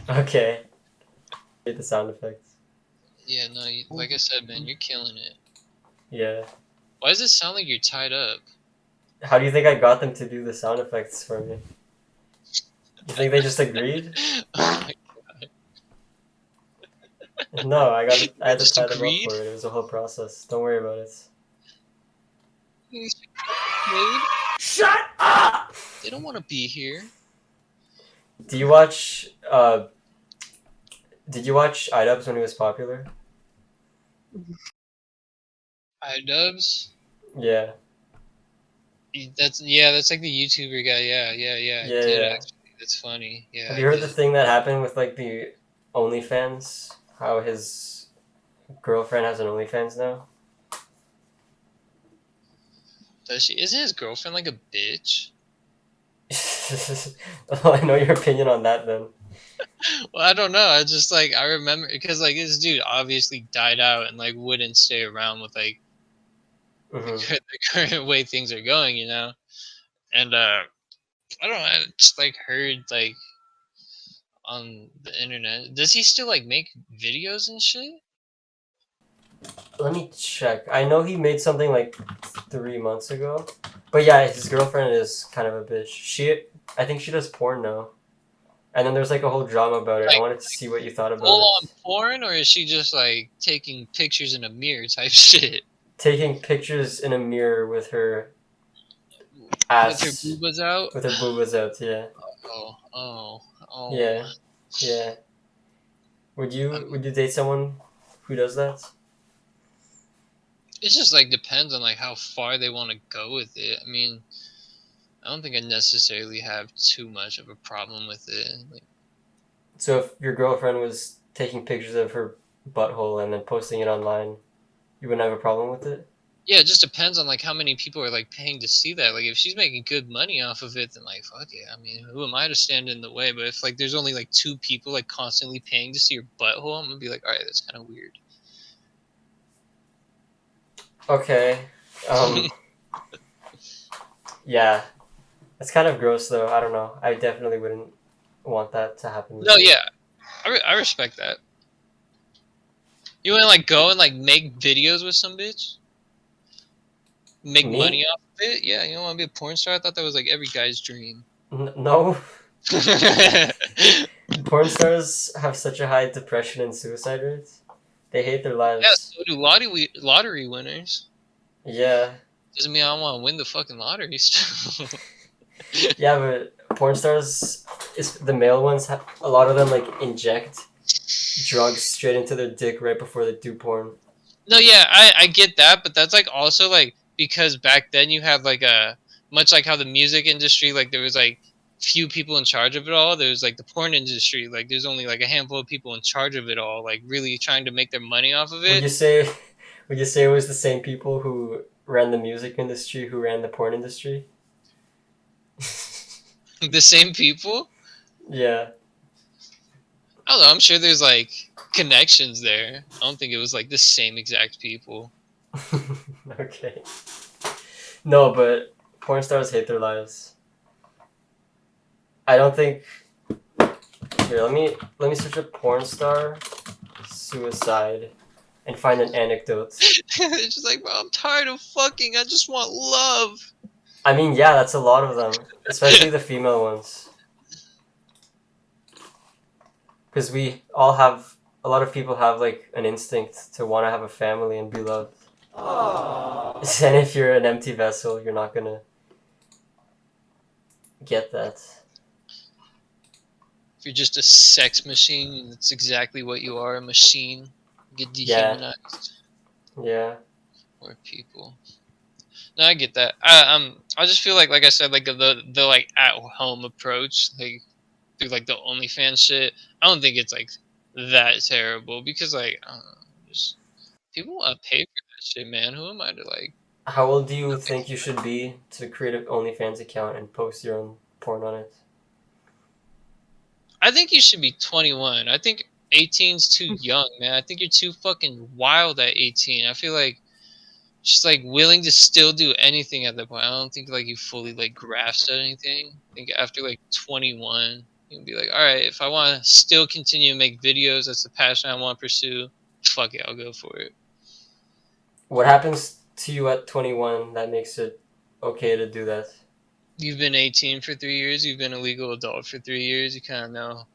Okay. Hate the sound effects. Yeah, no, like I said, man, you're killing it. Yeah. Why does it sound like you're tied up? How do you think I got them to do the sound effects for me? You think they just agreed? Oh my, No, I they had to just tie them up agreed? for it. It was a whole process. Don't worry about it. Mood? Shut up! They don't want to be here. Do you watch did you watch iDubbbz when he was popular? iDubbbz? Yeah. That's like the YouTuber guy. Yeah. I Yeah, did yeah. actually. That's funny. Yeah, Have I you heard the did. thing that happened with like the OnlyFans? How his girlfriend has an OnlyFans now? Does she? Isn't his girlfriend like a bitch? Well, I know your opinion on that then. Well, I don't know. I just like I remember because like this dude obviously died out and like wouldn't stay around with like Hmm. the current way things are going, you know. And I don't know. I just like heard like on the internet. Does he still like make videos and shit? Let me check. I know he made something like 3 months ago. But yeah, his girlfriend is kind of a bitch. I think she does porn now. And then there's like a whole drama about it. I Like wanted to see what you thought about full it. on porn, or is she just like taking pictures in a mirror type shit Taking pictures in a mirror with her with her ass, boobas out? with her boobas out. Yeah, Oh. yeah, yeah. Would I you mean, would you date someone who does that? it just like depends on like how far they want to go with it. I mean, I don't think I necessarily have too much of a problem with it. Like, So if your girlfriend was taking pictures of her butthole and then posting it online, you wouldn't have a problem with it? yeah, it just depends on like how many people are like paying to see that. Like if she's making good money off of it, then like fuck it. I mean, who am I to stand in the way? But if like there's only like two people like constantly paying to see your butthole, I'm gonna be like, all right, that's kind of weird. Okay. Yeah. It's kind of gross though. I don't know. I definitely wouldn't want that to happen with No, me. yeah, I respect that. You wanna like go and like make videos with some bitch, make money Me? off of it? Yeah, you don't want to be a porn star. I thought that was like every guy's dream. No. Yeah, Porn stars have such a high depression and suicide rates. They hate their lives. so do lottery winners. Yeah. Doesn't mean I want to win the fucking lottery still. Yeah, but porn stars, is the male ones, have a lot of them like inject drugs straight into their dick right before they do porn. No, yeah, I get that, but that's like also like because back then you have like a much like how the music industry like there was like few people in charge of it all. There's like the porn industry, like there's only like a handful of people in charge of it all, like really trying to make their money off of Would it. you say would you say it was the same people who ran the music industry who ran the porn industry? The same people. Yeah. I don't know. I'm sure there's like connections there. I don't think it was like the same exact people. Okay. No, but porn stars hate their lives. I don't think. Here, let me search up porn star suicide and find an anecdote. It's just like, bro, I'm tired of fucking. I just want love. I mean, yeah, that's a lot of them, especially the female ones, because we all have a lot of people have like an instinct to want to have a family and be loved. And if you're an empty vessel, you're not gonna get that. If you're just a sex machine, that's exactly what you are, a machine. You get Yeah, dehumanized. yeah. Or people. No, I get that. I just feel like I said, like the like at home approach, like through like the OnlyFans shit. I don't think it's like that terrible because like I don't know, just people want to pay for that shit, man. Who am I to like? How old do you think you should be to create an OnlyFans account and post your own porn on it? I think you should be 21. I think 18's too young, man. I think you're too fucking wild at 18. I feel like just like willing to still do anything at that point. I don't think like you fully like grasped at anything. I think after like 21, you can be like, all right, if I want to still continue to make videos, that's the passion I want to pursue. Fuck it, I'll go for it. What happens to you at 21 that makes it okay to do that? You've been 18 for 3 years. You've been a legal adult for 3 years. You kind of know.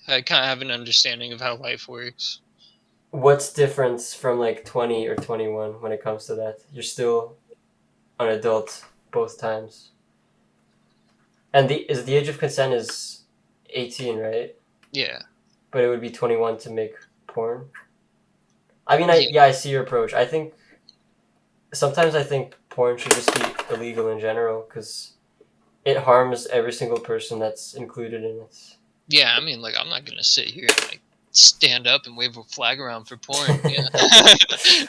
I kind of have an understanding of how life works. What's difference from like 20 or 21 when it comes to that? You're still an adult both times. And the age of consent is 18, right? Yeah. But it would be 21 to make porn. I mean, Yeah. I see your approach. I think sometimes I think porn should just be illegal in general because it harms every single person that's included in it. Yeah, I mean, like, I'm not gonna sit here and like stand up and wave a flag around for porn. Yeah.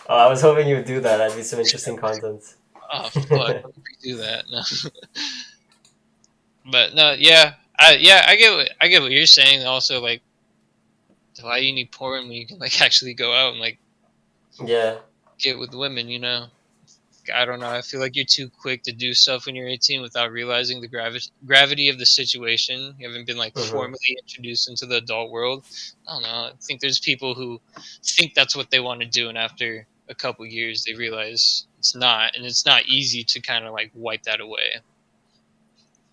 Oh, I was hoping you would do that. That'd be some interesting content. Oh fuck! Redo that. No. But no, yeah, I get what you're saying. Also, like, why do you need porn when you can like actually go out and like Yeah. get with women? You know, I don't know. I feel like you're too quick to do stuff when you're 18 without realizing the gravity of the situation. You haven't been like Mm-hmm. formally introduced into the adult world. I don't know. I think there's people who think that's what they want to do, and after a couple years, they realize it's not, and it's not easy to kind of like wipe that away.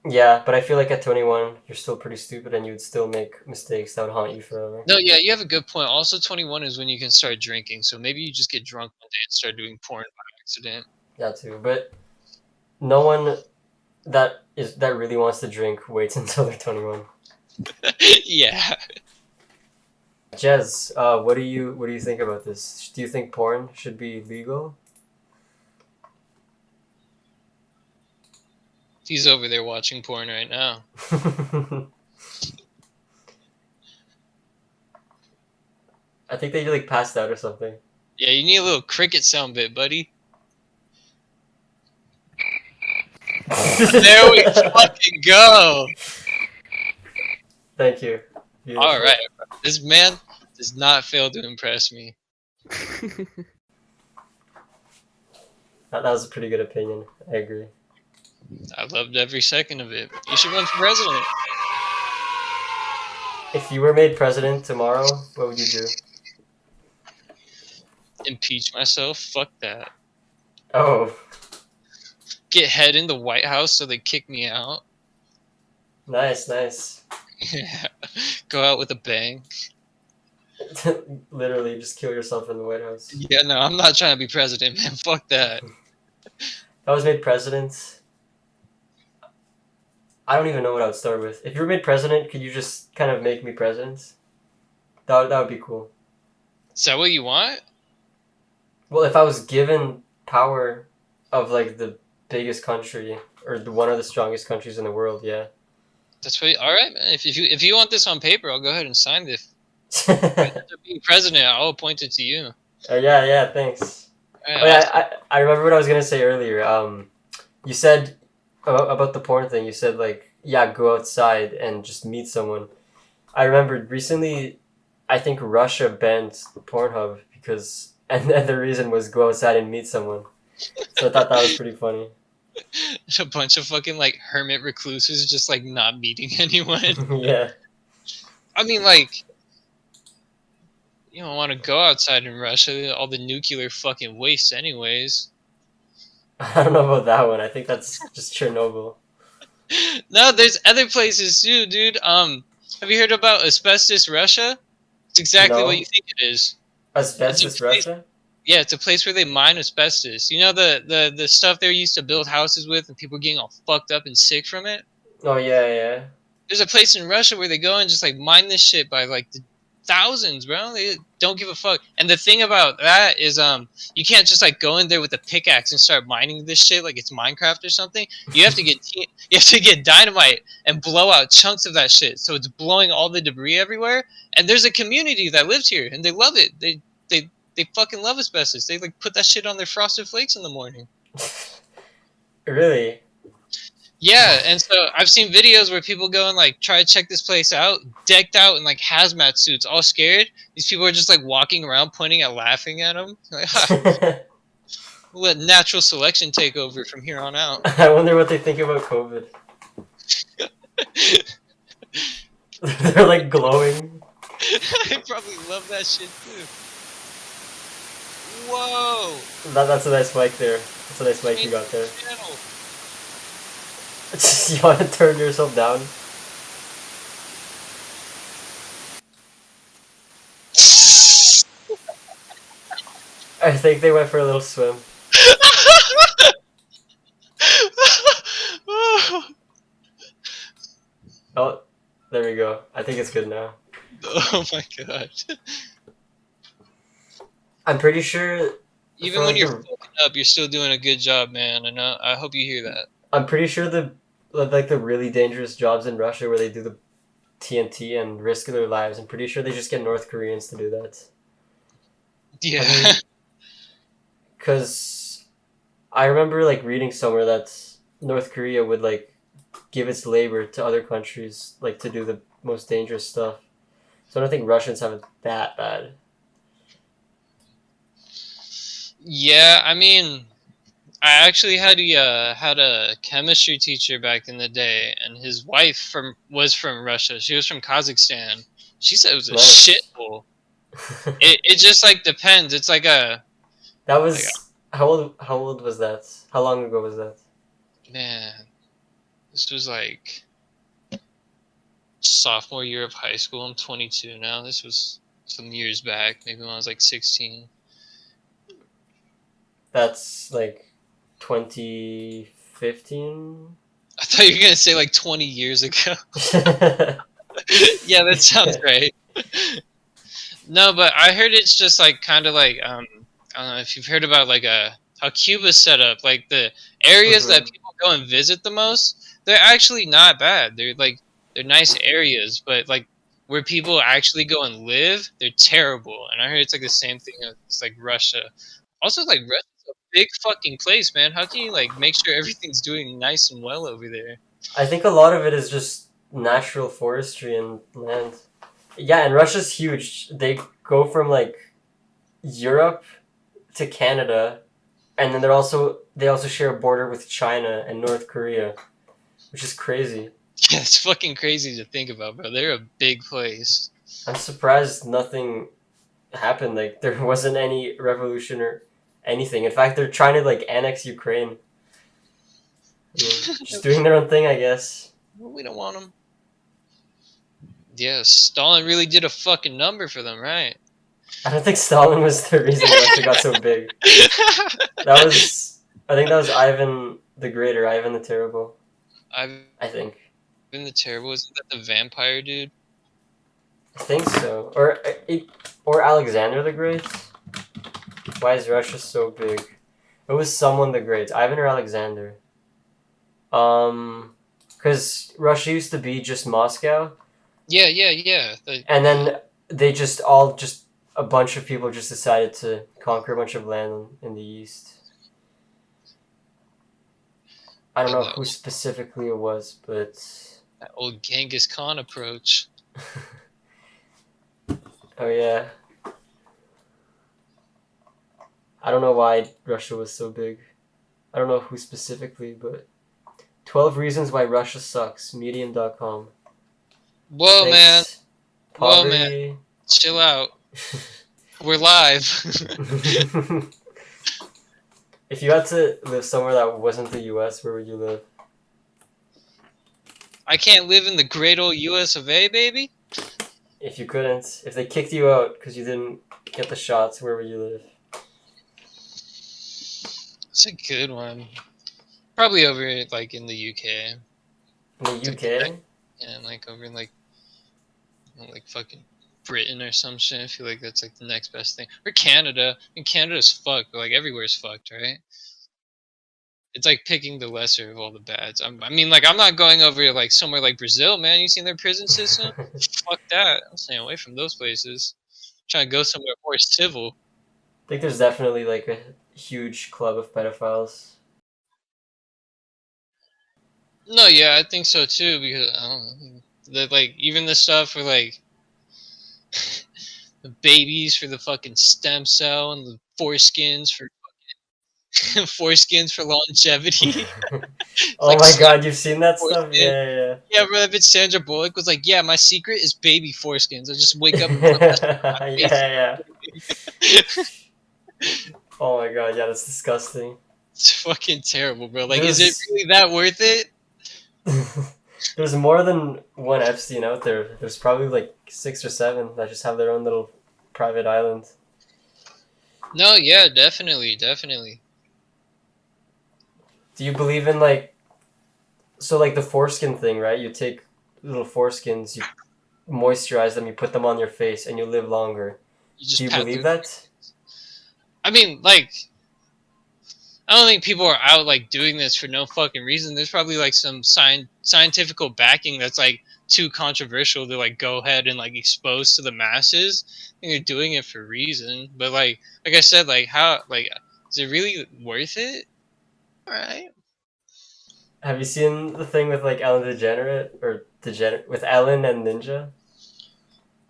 Yeah, but I feel like at 21, you're still pretty stupid and you would still make mistakes that would haunt you forever. No, yeah, you have a good point. Also, 21 is when you can start drinking. So maybe you just get drunk one day and start doing porn by accident. Yeah, too. But no one that really wants to drink waits until they're 21. Yeah. Jez, what do you think about this? Do you think porn should be legal? He's over there watching porn right now. I think they like passed out or something. Yeah, you need a little cricket sound bit, buddy. There we fucking go. Thank you. Beautiful. All right. This man does not fail to impress me. That was a pretty good opinion. I agree. I loved every second of it. You should run for president. If you were made president tomorrow, what would you do? Impeach myself? Fuck that. Oh, Get head in the White House so they kick me out. nice. Yeah. Go out with a bang. Literally, just kill yourself in the White House. Yeah, no, I'm not trying to be president, man. Fuck that. If I was made president, I don't even know what I would start with. If you were made president, could you just kind of make me president? That would be cool. Is that what you want? Well, if I was given power of like the biggest country or one of the strongest countries in the world, yeah. That's what. All right, man. If you want this on paper, I'll go ahead and sign this. If I end up being president, I'll appoint it to you. Yeah, thanks. All right, Oh, awesome. yeah, I remember what I was gonna say earlier. You said about the porn thing. You said like, yeah, go outside and just meet someone. I remembered recently. I think Russia banned Pornhub because, and the reason was go outside and meet someone. So I thought that was pretty funny. A bunch of fucking like hermit recluses just like not meeting anyone. Yeah. I mean, like, you don't want to go outside in Russia. All the nuclear fucking waste, anyways. I don't know about that one. I think that's just Chernobyl. No, there's other places too, dude. Have you heard about asbestos Russia? It's exactly No. what you think it is. Asbestos It's a place- Russia? Yeah, it's a place where they mine asbestos. You know the stuff they used to build houses with, and people getting all fucked up and sick from it. Oh, yeah. There's a place in Russia where they go and just like mine this shit by like the thousands, bro. They don't give a fuck. And the thing about that is, you can't just like go in there with a pickaxe and start mining this shit like it's Minecraft or something. You have to get dynamite and blow out chunks of that shit, so it's blowing all the debris everywhere. And there's a community that lives here, and they love it. They fucking love asbestos. They like put that shit on their frosted flakes in the morning. Really? Yeah, and so I've seen videos where people go and like try to check this place out, decked out in like hazmat suits, all scared. These people are just like walking around, pointing at, laughing at them. Like, ha, we'll let natural selection take over from here on out. I wonder what they think about COVID. They're like glowing. I probably love that shit too. Whoa! That's a nice mic there. That's a nice mic you got there. Channel. You want to turn yourself down? I think they went for a little swim. Oh, there we go. I think it's good now. Oh my god. I'm pretty sure. Even when you're fucking up, you're still doing a good job, man. And I hope you hear that. I'm pretty sure the really dangerous jobs in Russia where they do the TNT and risk their lives. I'm pretty sure they just get North Koreans to do that. Yeah. Because I remember like reading somewhere that North Korea would like give its labor to other countries like to do the most dangerous stuff. So I don't think Russians have it that bad. Yeah, I mean, I actually had a chemistry teacher back in the day, and his wife was from Russia. She was from Kazakhstan. She said it was a Nice. shithole. It just like depends. It's That like was how old was that? How long ago was that? man, this was like sophomore year of high school. I'm 22 now. This was some years back, maybe when I was like 16. That's like 2015. I thought you were gonna say like 20 years ago. Yeah, that sounds right. No, but I heard it's just like kind of like I don't know if you've heard about like how Cuba's set up. Like the areas that Mhm. people go and visit the most, they're actually not bad. They're nice areas, but like where people actually go and live, they're terrible. And I heard it's like the same thing as like Russia. Also, like Russia's a big fucking place, man. How can you like make sure everything's doing nice and well over there? I think a lot of it is just natural forestry and land. Yeah, and Russia's huge. They go from like Europe to Canada, and then they also share a border with China and North Korea, which is crazy. Yeah, it's fucking crazy to think about, bro. They're a big place. I'm surprised nothing happened. Like there wasn't any revolution or anything. In fact, they're trying to like annex Ukraine. I mean, just doing their own thing, I guess. We don't want them. Yeah, Stalin really did a fucking number for them, right? I don't think Stalin was the reason Russia got so big. I think that was Ivan the Great or Ivan the Terrible. I've I think. been the terrible. Isn't that the vampire dude? I think so. Or Alexander the Great. Why is Russia so big? It was someone the Great, Ivan or Alexander. Because Russia used to be just Moscow, Yeah. and then just a bunch of people just decided to conquer a bunch of land in the east. I don't know who specifically it was, but that old Genghis Khan approach. oh yeah. I don't know why Russia was so big. I don't know who specifically, but 12 reasons why Russia sucks. Medium.com. Whoa, Thanks. man. Whoa, man. Poverty. Chill out. We're live. If you had to live somewhere that wasn't the US, where would you live? I can't live in the great old US of A, baby. If you couldn't, if they kicked you out because you didn't get the shots, where would you live? It's a good one. Probably over like in the UK. In the UK? Yeah, and like over in like fucking Britain or some shit. I feel like that's like the next best thing. Or Canada. I mean, Canada's fucked, but like everywhere's fucked, right? It's like picking the lesser of all the bads. I mean, like I'm not going over to like somewhere like Brazil, man. You seen their prison system? Fuck that. I'm staying away from those places. Trying to go somewhere more civil. I think there's definitely like a huge club of pedophiles. No, yeah, I think so too. Because I don't know, that like even the stuff for like the babies for the fucking stem cell and the foreskins for foreskins for longevity. Oh Like my god, you've seen that stuff? foreskin. Yeah. Yeah, bro, that bitch Sandra Bullock was like, "Yeah, my secret is baby foreskins. I just wake up and Yeah. Oh my god, yeah, that's disgusting. It's fucking terrible, bro. Like, is it There's really that worth it? there's more than one Epstein out there. There's probably like 6 or 7 that just have their own little private island. No, yeah, definitely. Do you believe in like the foreskin thing, right? You take little foreskins, you moisturize them, you put them on your face, and you live longer. You Do just you pat believe through. that? I mean, like, I don't think people are out like doing this for no fucking reason. There's probably like some scientifical backing that's like too controversial to like go ahead and like expose to the masses. I think they're doing it for a reason. But like I said, like how like is it really worth it? right. Have you seen the thing with like Ellen with Ellen and Ninja?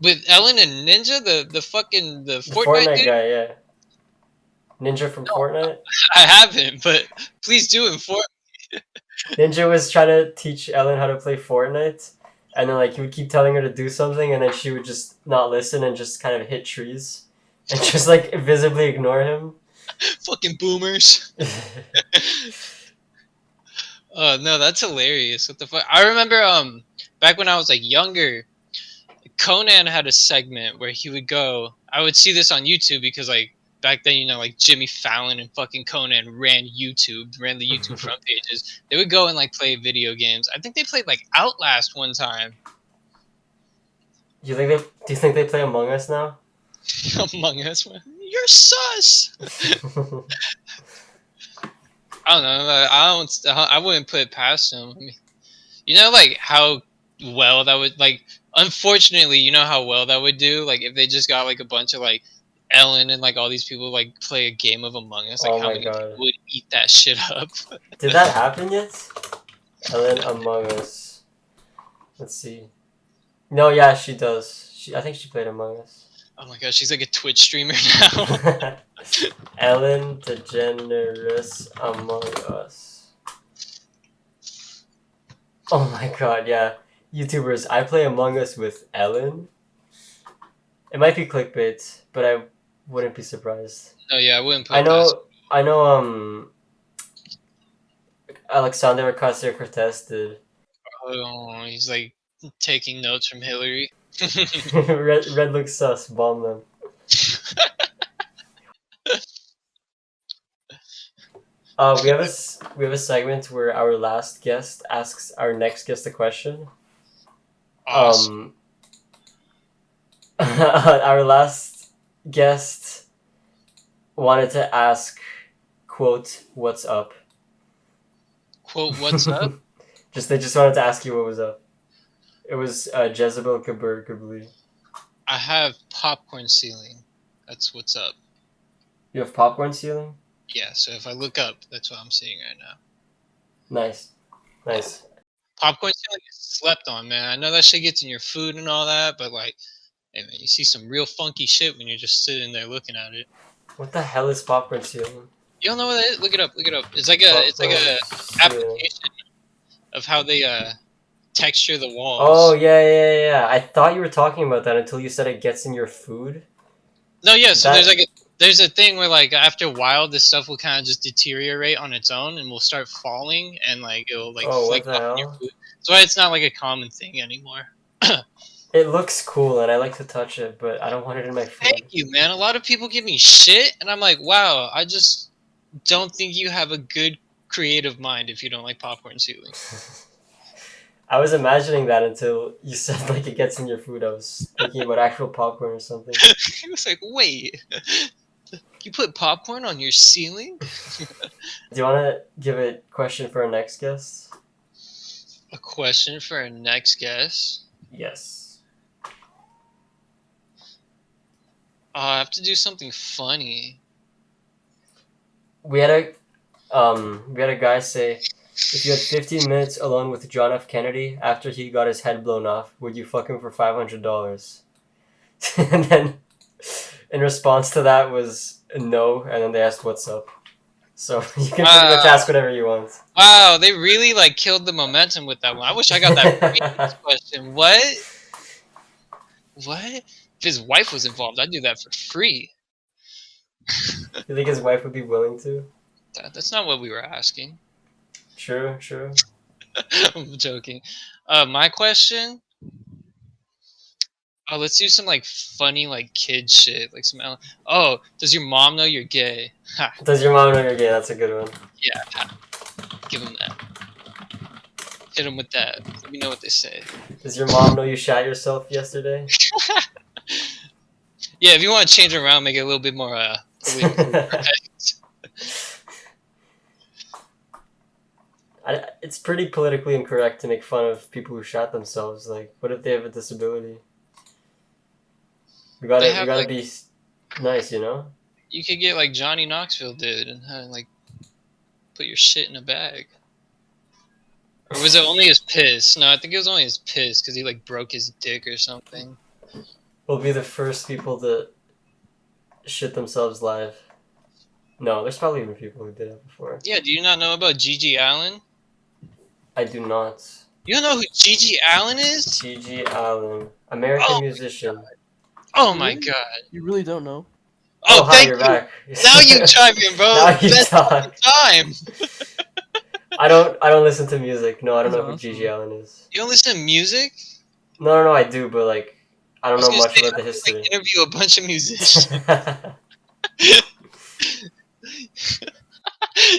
With Ellen and Ninja, the fucking the The Fortnite Fortnite dude. guy, yeah. Ninja from No, Fortnite? I haven't, but please do inform. Ninja was trying to teach Ellen how to play Fortnite, and then like he would keep telling her to do something, and then she would just not listen and just kind of hit trees, and just like visibly ignore him. Fucking boomers. Oh no, that's hilarious. What the fuck? I remember back when I was like younger, Conan had a segment where he would go. I would see this on YouTube because like back then, like Jimmy Fallon and fucking Conan ran the YouTube front pages. They would go and like play video games. I think they played like Outlast one time. Do you think they play Among Us now? Among Us, you're sus. I don't know. I wouldn't put it past them. I mean, like how well that would like. Unfortunately, how well that would do. Like if they just got like a bunch of like Ellen and like all these people like play a game of Among Us. Like Oh how my many god. people would eat that shit up? Did that happen yet? Ellen Among Us. Let's see. No, yeah, she does. I think she played Among Us. Oh my god, she's like a Twitch streamer now. Ellen DeGeneres Among Us. Oh my god, yeah. YouTubers, I play Among Us with Ellen. It might be clickbait, but I wouldn't be surprised. No, yeah, I wouldn't put it past. I know, Alexander Ocasio-Cortez did. Oh, he's like taking notes from Hillary. Red looks sus, bomb them. We have a segment where our last guest asks our next guest a question. Awesome. Our last guest wanted to ask, quote, "What's up?" Quote, "What's up?" They just wanted to ask you what was up. It was Gezebelle gaburgably. I have popcorn ceiling. That's what's up. You have popcorn ceiling? Yeah, so if I look up, that's what I'm seeing right now. Nice. Popcorn ceiling is slept on, man. I know that shit gets in your food and all that, but like, hey man, you see some real funky shit when you're just sitting there looking at it. What the hell is popcorn ceiling? You don't know what that is? Look it up. It's like a application of how they texture the walls. Oh yeah. I thought you were talking about that until you said it gets in your food. No, yeah. So there's a thing where like after a while, this stuff will kind of just deteriorate on its own and will start falling and like it'll like flake off in your food. That's why it's not like a common thing anymore. It looks cool and I like to touch it, but I don't want it in my food. Thank you, man. A lot of people give me shit, and I'm like, wow, I just don't think you have a good creative mind if you don't like popcorn ceiling. I was imagining that until you said like it gets in your food. I was thinking about actual popcorn or something. I was like, wait, you put popcorn on your ceiling? Do you want to give a question for our next guest? A question for our next guest? Yes. I have to do something funny. We had a guy say, if you had 15 minutes alone with John F. Kennedy after he got his head blown off, would you fuck him for $500? And then in response to that was no, and then they asked what's up. So you can pretty much ask whatever you want. Wow, they really like killed the momentum with that one. I wish I got that previous question. What? If his wife was involved, I'd do that for free. You think his wife would be willing to? That's not what we were asking. True. I'm joking. My question. Oh, let's do some like funny like kid shit, like some. Oh, does your mom know you're gay? Ha. Does your mom know you're gay? That's a good one. Yeah. Ha. Give him that. Hit him with that. Let me know what they say. Does your mom know you shat yourself yesterday? Yeah, if you want to change it around, make it a little bit more It's pretty politically incorrect to make fun of people who shot themselves. Like, what if they have a disability? We gotta be nice, you know? You could get like Johnny Knoxville did and like put your shit in a bag. Or was it only his piss? No, I think it was only his piss because he like broke his dick or something. We'll be the first people to shit themselves live. No, there's probably even people who did it before. Yeah, do you not know about Gigi Allen? I do not. You don't know who Gigi Allen is? Gigi Allen, American musician. Oh my Really? god. You really don't know? Oh, hi, thank you're you. back. Now you chime in, bro. Now you Best talk. time. I don't listen to music. No, I don't That's know who awesome. Gigi Allen is. You don't listen to music? No, I do, but like, I don't was know gonna much say, about the I could, like, history. interview a bunch of musicians.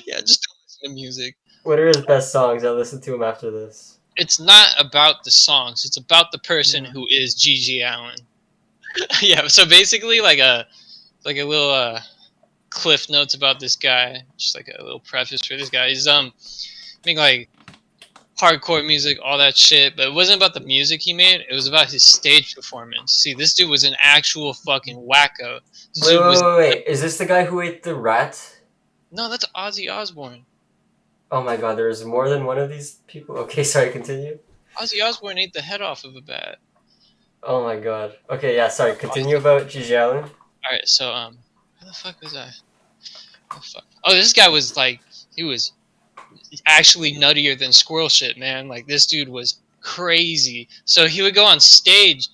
Yeah, just don't listen to music. What are his best songs? I'll listen to him after this. It's not about the songs. It's about the person Yeah. who is Gigi Allen. Yeah, so basically like a little cliff notes about this guy. Just like a little preface for this guy. He's making like hardcore music, all that shit, but it wasn't about the music he made. It was about his stage performance. See, this dude was an actual fucking wacko. This dude was Wait. Is this the guy who ate the rat? No, that's Ozzy Osbourne. Oh my god, there's more than one of these people? Okay, sorry, continue. Ozzy Osbourne ate the head off of a bat. Oh my god. Okay, yeah, sorry, continue about Gigi Allen. Alright, so where the fuck was I? Oh fuck. Oh, this guy was like he was actually nuttier than squirrel shit, man. Like this dude was crazy. So he would go on stage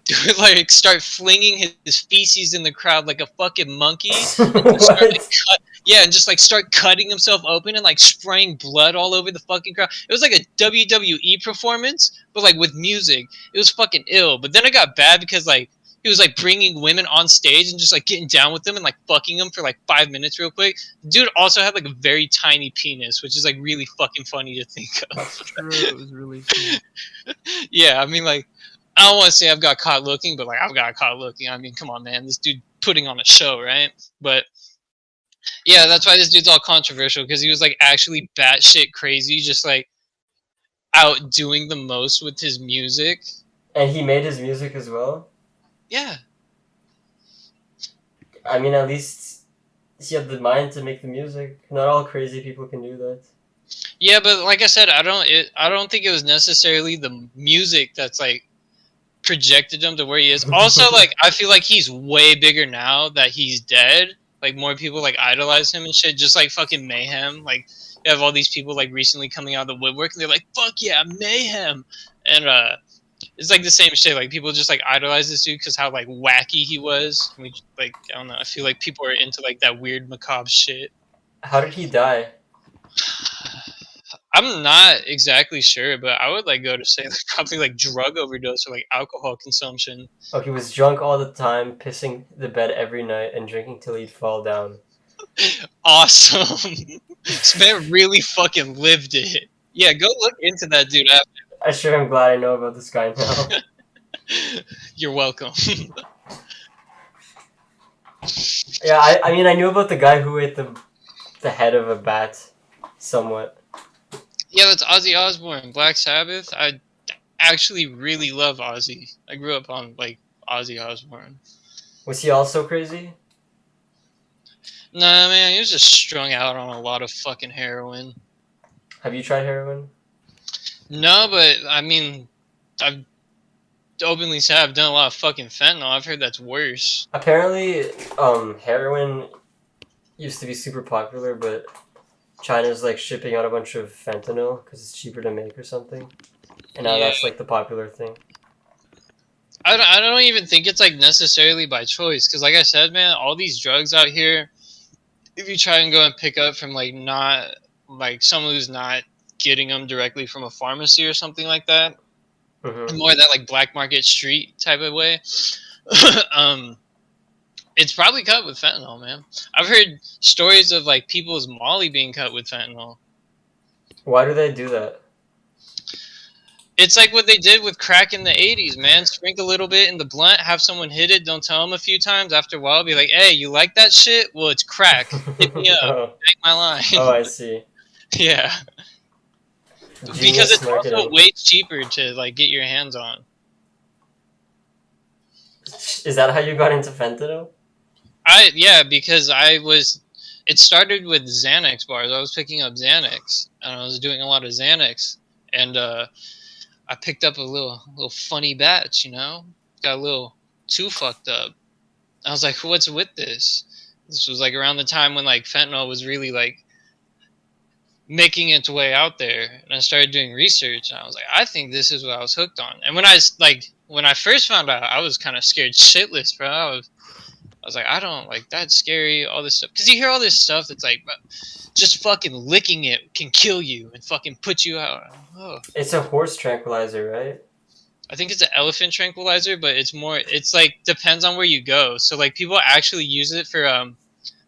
dude, like start flinging his feces in the crowd like a fucking monkey. What? And just like start cutting himself open and like spraying blood all over the fucking crowd. It was like a WWE performance, but like with music. It was fucking ill. But then it got bad because like he was like bringing women on stage and just like getting down with them and like fucking them for like 5 minutes real quick. The dude also had like a very tiny penis, which is like really fucking funny to think of. True, it was really small. Yeah, I mean like I don't want to say I've got caught looking, but like I've got caught looking. I mean, come on, man, this dude putting on a show, right? But yeah, that's why this dude's all controversial because he was like actually batshit crazy, just like outdoing the most with his music. And he made his music as well? Yeah. I mean, at least he had the mind to make the music. Not all crazy people can do that. Yeah, but like I said, I don't think it was necessarily the music that's like projected him to where he is. Also, like I feel like he's way bigger now that he's dead. Like more people like idolize him and shit. Just like fucking Mayhem. Like you have all these people like recently coming out of the woodwork and they're like, "Fuck yeah, Mayhem!" And it's like the same shit. Like people just like idolize this dude because how like wacky he was. We like I don't know. I feel like people are into like that weird macabre shit. How did he die? I'm not exactly sure, but I would like go to say like probably like drug overdose or like alcohol consumption. Oh, he was drunk all the time, pissing the bed every night, and drinking till he'd fall down. Awesome. This man really fucking lived it. Yeah, go look into that dude after. I sure am glad I know about this guy now. You're welcome. Yeah, I mean, I knew about the guy who ate the head of a bat, somewhat. Yeah, that's Ozzy Osbourne, Black Sabbath. I actually really love Ozzy. I grew up on like Ozzy Osbourne. Was he also crazy? Nah, man, he was just strung out on a lot of fucking heroin. Have you tried heroin? No, but I mean, I've openly said I've done a lot of fucking fentanyl. I've heard that's worse. Apparently, heroin used to be super popular, but China's like shipping out a bunch of fentanyl because it's cheaper to make or something. And now that's like the popular thing. I don't even think it's like necessarily by choice because like I said, man, all these drugs out here, if you try and go and pick up from like not like someone who's not getting them directly from a pharmacy or something like that, more that like black market street type of way, it's probably cut with fentanyl, man. I've heard stories of like people's Molly being cut with fentanyl. Why do they do that? It's like what they did with crack in the 80s, man. Sprinkle a little bit in the blunt, have someone hit it, don't tell them a few times. After a while, be like, hey, you like that shit? Well, it's crack. Hit me up. Take my line. Oh, I see. Yeah. Genius because it's marketing. also way cheaper to like get your hands on. Is that how you got into fentanyl? Yeah, because I was it started with Xanax bars. I was picking up Xanax, and I was doing a lot of Xanax, and I picked up a little funny batch. Got a little too fucked up. I was like, what's with this? This was like around the time when like fentanyl was really like making its way out there, and I started doing research, and I was like, I think this is what I was hooked on. And when I first found out, I was kind of scared shitless, bro. I was like, I don't like that's scary, all this stuff, because you hear all this stuff that's like, just fucking licking it can kill you and fucking put you out. Oh. It's a horse tranquilizer, right? I think it's an elephant tranquilizer, but it's like depends on where you go. So like people actually use it for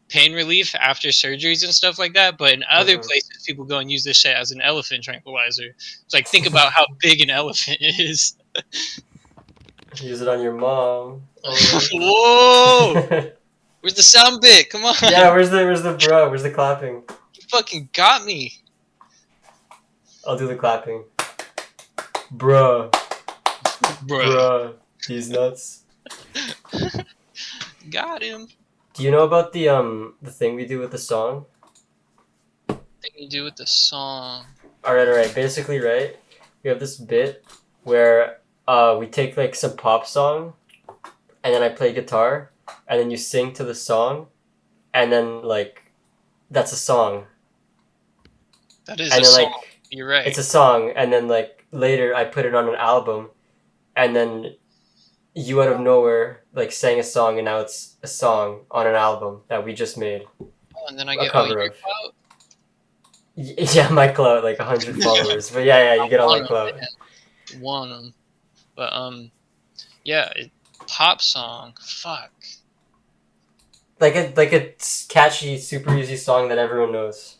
pain relief after surgeries and stuff like that. But in other places, people go and use this shit as an elephant tranquilizer. It's like think about how big an elephant is. Use it on your mom. Whoa! Where's the sound bit? Come on. Yeah, where's the bro? Where's the clapping? You fucking got me. I'll do the clapping. Bruh. Bruh. These nuts. Got him. Do you know about the thing we do with the song? Thing you do with the song. Alright. Basically, right? We have this bit where we take like some pop song, and then I play guitar, and then you sing to the song, and then like that's a song. That is and a then, song. Like, you're right. It's a song, and then like later I put it on an album, and then you out of nowhere like sang a song, and now it's a song on an album that we just made. Oh, and then I get cover your of. clout. Yeah, my clout, like 100 followers. But yeah, you get all my clout. Want them, but yeah, pop song. Fuck. Like a catchy, super easy song that everyone knows.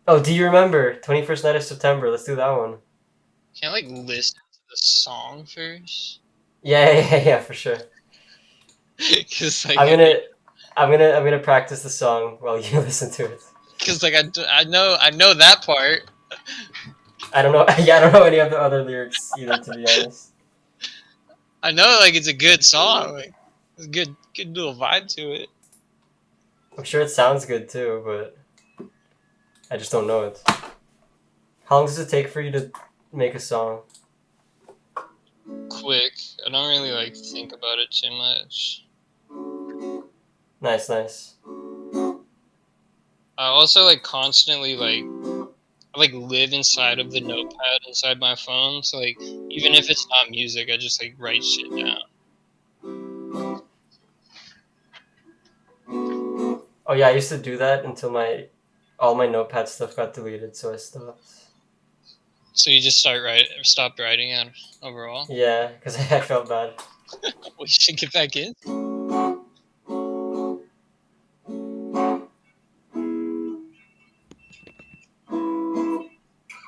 Oh, do you remember 21st Night of September? Let's do that one. Can I like listen to the song first? Yeah, for sure. Because like I'm gonna practice the song while you listen to it. Because like I know that part. I don't know. Yeah, I don't know any of the other lyrics either, to be honest. I know like it's a good song. Like it's a good little vibe to it. I'm sure it sounds good too, but I just don't know it. How long does it take for you to make a song? Quick. I don't really like think about it too much. Nice. I also like constantly I live inside of the notepad inside my phone. So like even if it's not music, I just like write shit down. Oh yeah, I used to do that until all my notepad stuff got deleted, so I stopped. So you just stopped writing out overall? Yeah, because I felt bad. We should get back in.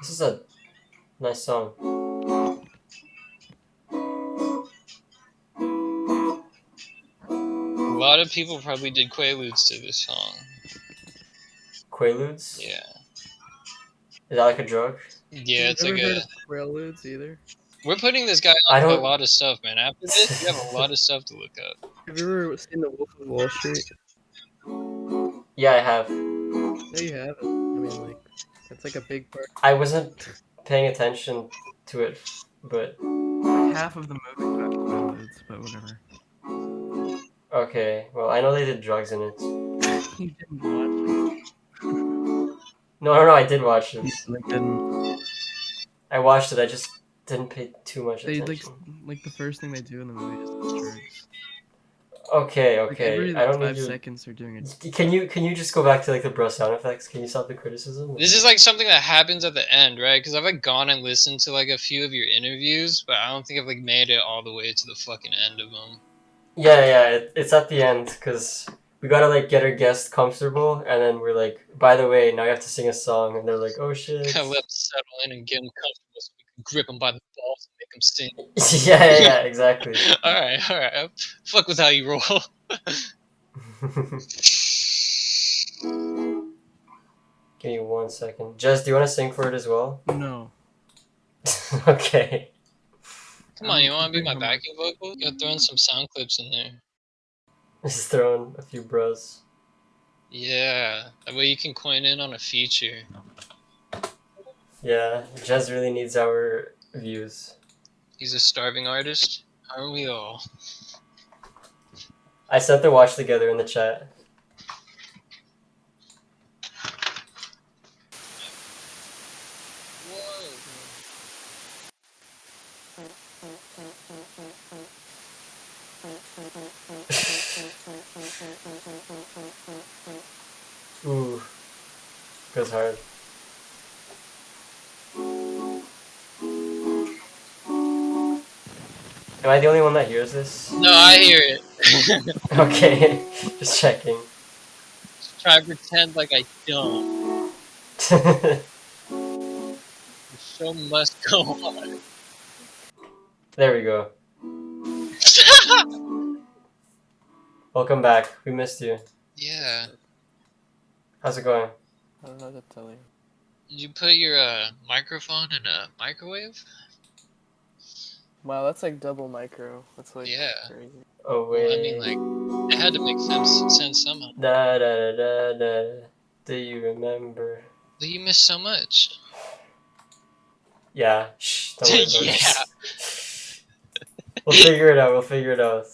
This is a nice song. A lot of people probably did quaaludes to this song. Quaaludes? Yeah. Is that like a drug? Yeah, it's Never like heard of Preludes either. We're putting this guy on a lot of stuff, man. After this, you have a lot of stuff to look up. Have you ever seen The Wolf of Wall Street? Yeah, I have. No, you haven't. I mean, like, that's like a big part. I wasn't paying attention to it, but... Like half of the movie about Preludes, but whatever. Okay, well, I know they did drugs in it. You didn't watch it? No, I did watch it. You like, didn't... I watched it, I just didn't pay too much attention. Like the first thing they do in the movie is the drugs. Okay. Like every I don't 5 need you. seconds they're doing it. Can you just go back to like the bro sound effects? Can you stop the criticism? This is like something that happens at the end, right? Because I've like gone and listened to like a few of your interviews, but I don't think I've like made it all the way to the fucking end of them. Yeah, it's at the end because we gotta like get our guest comfortable, and then we're like, by the way, now you have to sing a song, and they're like, oh shit. Kind of let them settle in and get them comfortable so we can grip them by the balls and make them sing. Yeah, exactly. All right. Fuck with how you roll. Give me 1 second. Jess, do you want to sing for it as well? No. Okay. Come on, you want to be my backing vocal? You gotta throw in some sound clips in there. Just throwing a few bros. Yeah, that way you can coin in on a feature. Yeah, Jez really needs our views. He's a starving artist. Aren't we all? I sent the watch together in the chat. Ooh, goes hard. Am I the only one that hears this? No, I hear it. Okay, just checking. Try to pretend like I don't. The show must go on. There we go. Welcome back. We missed you. Yeah. How's it going? I don't know what to tell you. Did you put your microphone in a microwave? Wow, that's like double micro. That's like Yeah. crazy. Oh Well, wait. I mean, like, it had to make sense somehow. Da da da da. Do you remember? But you missed so much. Yeah. Shh. Don't worry about Yeah. it. We'll figure it out. We'll figure it out.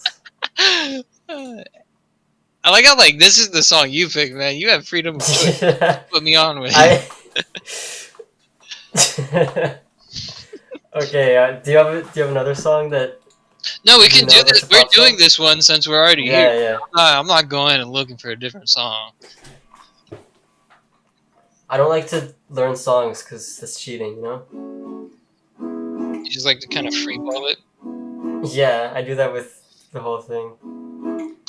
I like how, like, this is the song you picked, man. You have freedom of choice to put me on with. Okay. Do you have another song that? No, we can You know do this. that's a We're pop doing song? this one since we're already Yeah, here. yeah. I'm not going and looking for a different song. I don't like to learn songs because that's cheating, you know? You just like to kind of freeball it. Yeah, I do that with the whole thing.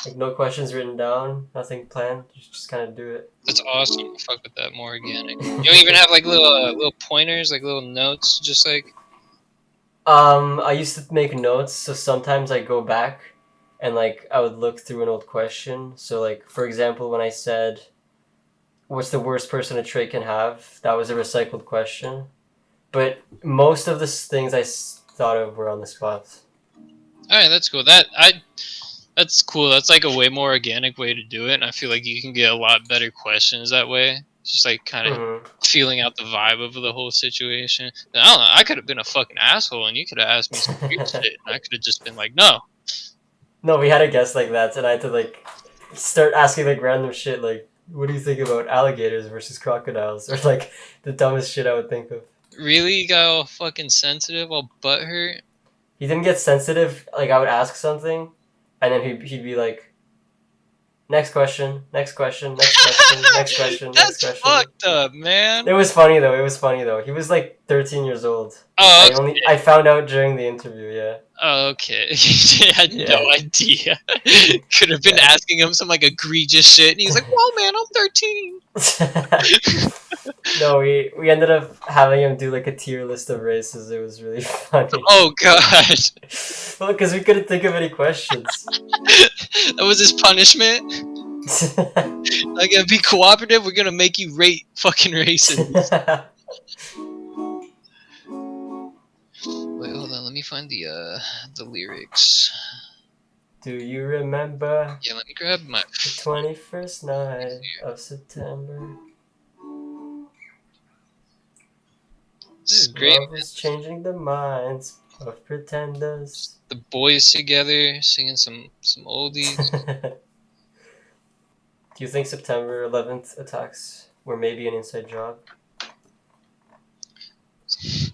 Like, no questions written down, nothing planned. You just kind of do it. That's awesome. I fuck with that, more organic. You don't even have like little pointers, like little notes, just like. I used to make notes, so sometimes I go back and like I would look through an old question. So like, for example, when I said, "What's the worst person a trait can have?" That was a recycled question. But most of the things I thought of were on the spot. All right, that's cool. That's cool. That's like a way more organic way to do it, and I feel like you can get a lot better questions that way. Just like kind of feeling out the vibe of the whole situation. And I don't know. I could have been a fucking asshole, and you could have asked me some weird shit, and I could have just been like, no. No, we had a guest like that, and I had to like start asking like random shit, like, "What do you think about alligators versus crocodiles?" Or like the dumbest shit I would think of. Really, you got all fucking sensitive, all butthurt? He didn't get sensitive. Like I would ask something, and then he'd be like, "Next question, next question, next question, next question, next That's question." fucked up, man. It was funny though. He was like 13 years old. Oh, okay. I found out during the interview. Yeah. Oh, okay. I had no idea. Could have been asking him some like egregious shit, and he's like, "Well, man, I'm 13." No, we ended up having him do like a tier list of races. It was really funny. Oh god. Well, because we couldn't think of any questions. That was his punishment. Like, be cooperative. We're gonna make you rate fucking races. Wait, hold on. Let me find the lyrics. Do you remember? Yeah, let me grab my. The 21st night of September. This is great. Love was changing the minds of pretenders. The boys together singing some oldies. Do you think September 11th attacks were maybe an inside job?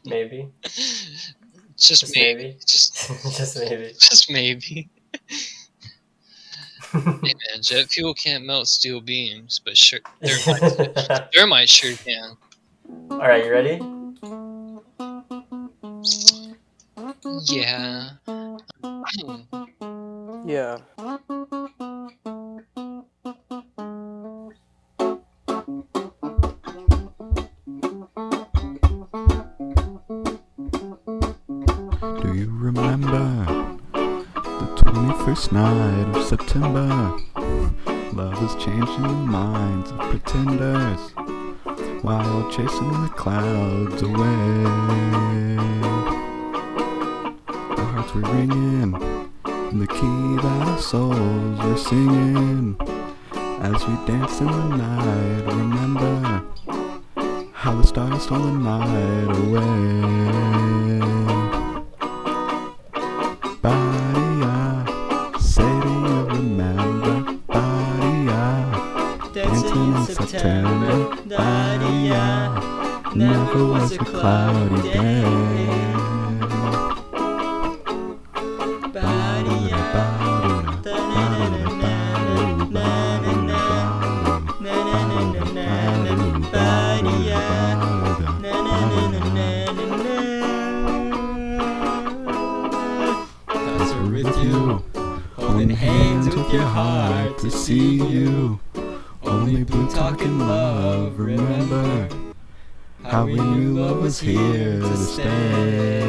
Maybe. Just maybe. Just maybe. Just maybe. Hey man, jet fuel can't melt steel beams, but sure, thermite sure can. Alright, you ready? Yeah. Yeah. Do you remember the 21st night of September? Love is changing the minds of pretenders while chasing the clouds away. Our hearts were ringing in the key that our souls were singing as we danced in the night. Remember how the stars stole the night away. Body, say do you remember? Body, dancing in September. Body, never was a cloudy day. Holding hands with your heart to see you. Only blue talking love. Remember how we knew love was here to stay.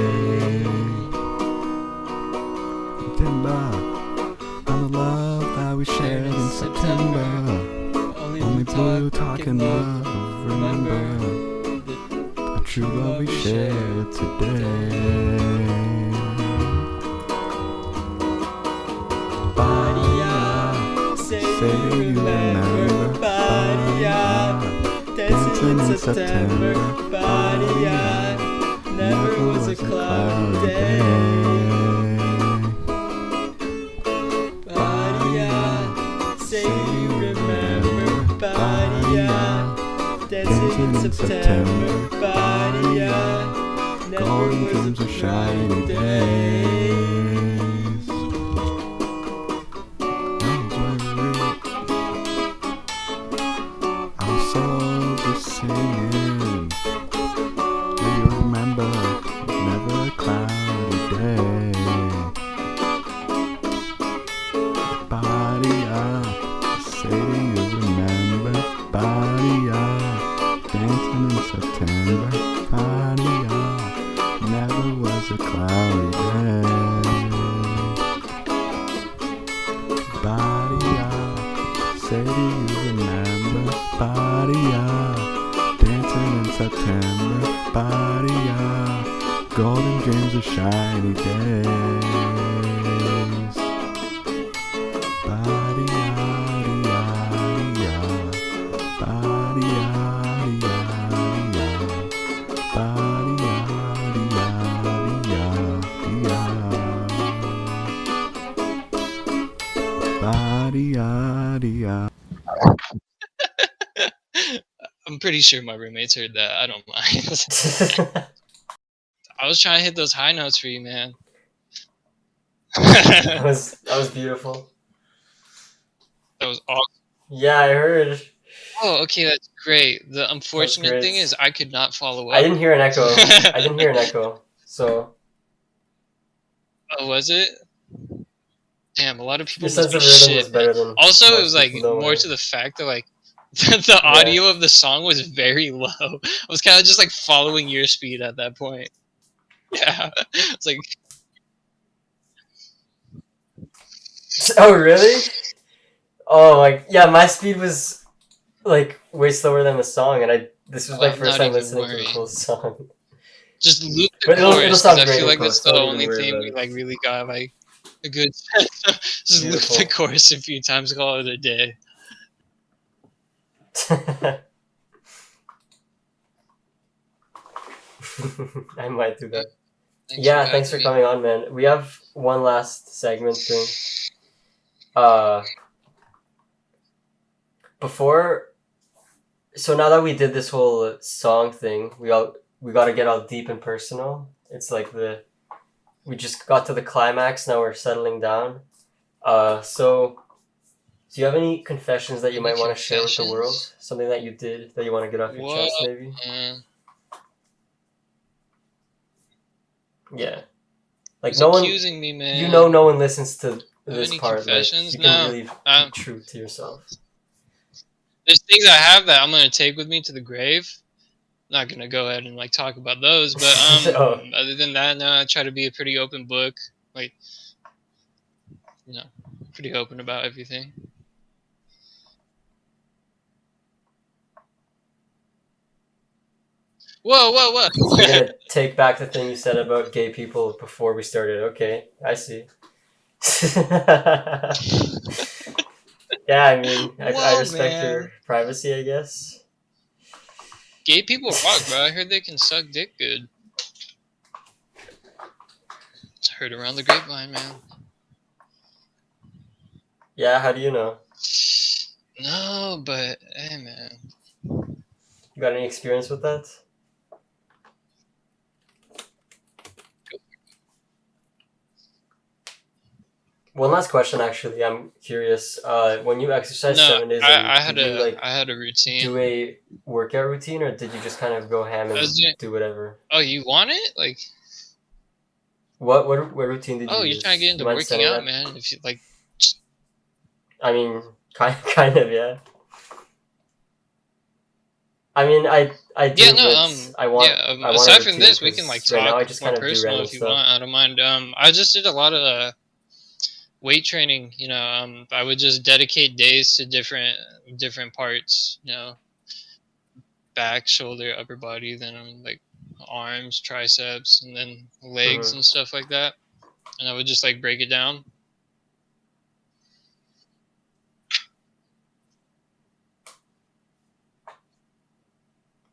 Timber on the love that we shared in September. Only blue talking love. Remember the true love we shared today. Say you remember, body, dancing in September, body, never was a cloudy day. Body, say you remember, body, dancing in September, body, golden dreams of shiny days. Singing, do you remember? Never a cloudy day. Body say do you remember? Body dancing in September. Body never was a cloudy day. Body say do you remember? Body dancing in September, body, golden dreams of shiny days. Body, body, body. I'm pretty sure my roommates heard that. I don't mind. I was trying to hit those high notes for you, man. That was beautiful. That was awesome. Yeah, I heard. Oh, okay, that's great. The unfortunate thing is I could not follow up. I didn't hear an echo. So. Oh, was it? Damn, a lot of people Your sense must be of rhythm shit. was better than Also, it most was like people, more to the fact that like the audio of the song was very low. I was kind of just like following your speed at that point. Yeah, it's like. Oh really? Oh my speed was like way slower than the song, and this was my first time listening to the full song. Just loop the chorus, because I feel like that's the only thing we like really got like a good. Just loop the chorus a few times, call it a day. I might do that. Thanks for coming on, man. We have one last segment thing. So now that we did this whole song thing, we got to get all deep and personal. It's like we just got to the climax. Now we're settling down. So do you have any confessions that you might want to share with the world? Something that you did that you want to get off your chest, maybe? Yeah. Like no one accusing me, man. You know, no one listens to this part. Like, you can really be true to yourself. There's things I have that I'm gonna take with me to the grave. I'm not gonna go ahead and like talk about those, but other than that, no, I try to be a pretty open book. Like, pretty open about everything. Whoa! You're gonna take back the thing you said about gay people before we started. Okay, I see. Yeah, I mean, I Whoa, respect man. your privacy, I guess. Gay people rock, bro. I heard they can suck dick good. It's heard around the grapevine, man. Yeah, how do you know? No, but hey, man. You got any experience with that? One last question, actually. I'm curious. When you exercise No, 7 days a week, I had did you like a routine. do a workout routine, or did you just kind of go ham and do whatever? Oh, you want it? Like, What routine did you you're use? trying to get You into mind working sending out, that? man. If you like, I mean, kind of, yeah. I mean, I do, yeah, no, but I want yeah. I want a Aside from routine this, we can like because right now talk I just more kind of do personal random if you stuff. want. I don't mind. I just did a lot of weight training. You know, I would just dedicate days to different parts. You know, back, shoulder, upper body, then like arms, triceps, and then legs Mhm. and stuff like that. And I would just like break it down.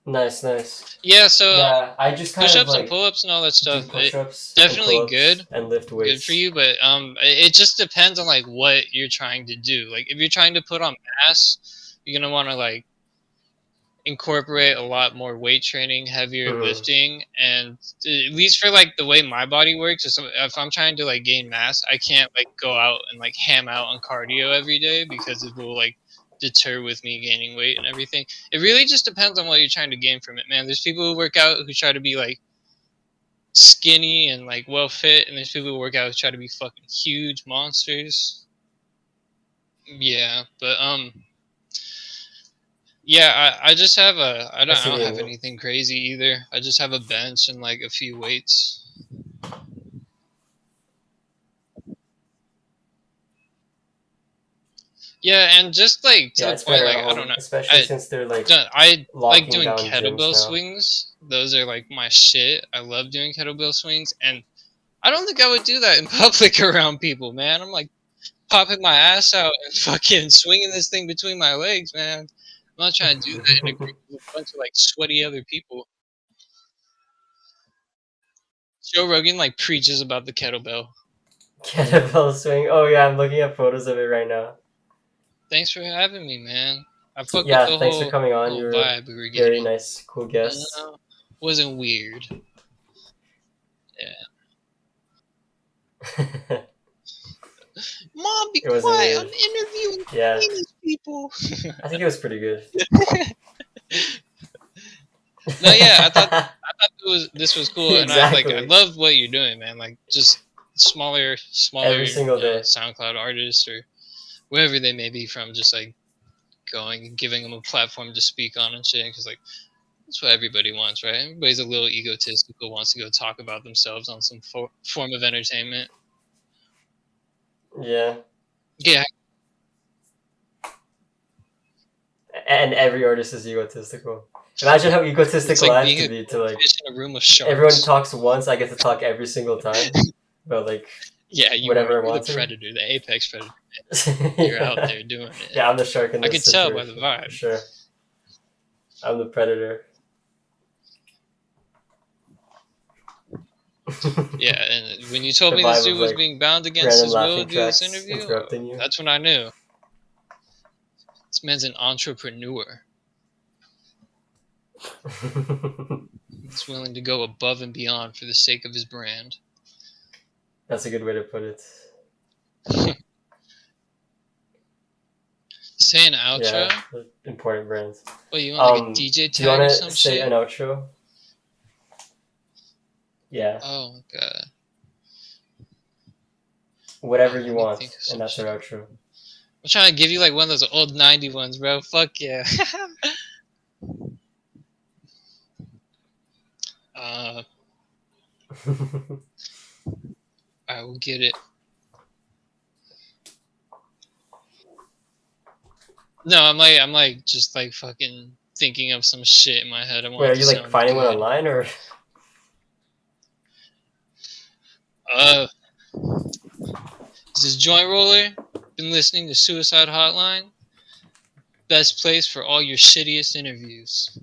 Nice. Yeah, so Yeah, I just kind of push-ups and like pull-ups and all that do stuff, push-ups and definitely pull-ups and lift good weights. for you, but it just depends on like what you're trying to do. Like if you're trying to put on mass, you're gonna want to like incorporate a lot more weight training, heavier Mhm. lifting, and at least for like the way my body works, if I'm trying to like gain mass, I can't like go out and like ham out on cardio every day because it will like deter with me gaining weight and everything. It really just depends on what you're trying to gain from it, man. There's people who work out who try to be like skinny and like well fit, and there's people who work out who try to be fucking huge monsters. Yeah, but yeah, I just have I I see what don't you have mean. anything crazy either. I just have a bench and like a few weights. Yeah, and just like to Yeah, the it's point, better like at I don't home, know, especially I since they're like I like locking doing down gyms kettlebell now. swings. Those are like my shit. I love doing kettlebell swings, and I don't think I would do that in public around people, man. I'm like popping my ass out and fucking swinging this thing between my legs, man. I'm not trying to do that in a group of a bunch of like sweaty other people. Joe Rogan like preaches about the kettlebell. Kettlebell swing. Oh yeah, I'm looking at photos of it right now. Thanks for having me, man. I fuck with Yeah, the thanks for coming on. whole You're a vibe we were very getting. nice, cool You guest. know, wasn't weird. Yeah. Mom, be It wasn't quiet. weird. I'm interviewing Yeah, famous people. I think it was pretty good. No, yeah, I thought this was cool, and I Exactly. love what you're doing, man. Like just smaller Every single day. SoundCloud artists or wherever they may be from, just like going and giving them a platform to speak on and shit. Because like that's what everybody wants, right? Everybody's a little egotistical, wants to go talk about themselves on some form of entertainment. Yeah. Yeah, And every artist is egotistical. Imagine how it's egotistical like I have being to a be to like fish in a room of sharks. everyone talks once, I get to talk every single time. But like Yeah, you whatever I you're want the to. predator, the apex predator. You're out there doing it. Yeah, I'm the shark in I this could tell by situation. the vibe. For sure. I'm the predator. Yeah, and when you told The me this vibe dude of was like being bound against random his will laughing to do this tracks interview, interrupting you. that's when I knew. This man's an entrepreneur. He's willing to go above and beyond for the sake of his brand. That's a good way to put it. Say an outro? Yeah, important brands. What, you want like a DJ Do you tag or want some to say shit? an outro? Yeah, Oh my god. whatever Let you me want, think of and some that's our shit. outro. I'm trying to give you like one of those old 90 ones, bro. Fuck yeah. I will get it. No, I'm like just like fucking thinking of some shit in my head. I want Wait, it are to you like sound finding one good. online or? This is joint roller. been listening to Suicide Hotline. Best place for all your shittiest interviews.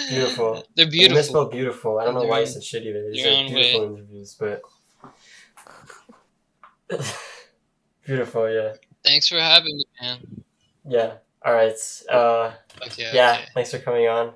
Beautiful. They're You beautiful. misspelled beautiful. I don't know They're why you in said shitty there. These their are own beautiful way. interviews, but beautiful, yeah. Thanks for having me, man. Yeah. All right. Okay, Yeah, okay. thanks for coming on.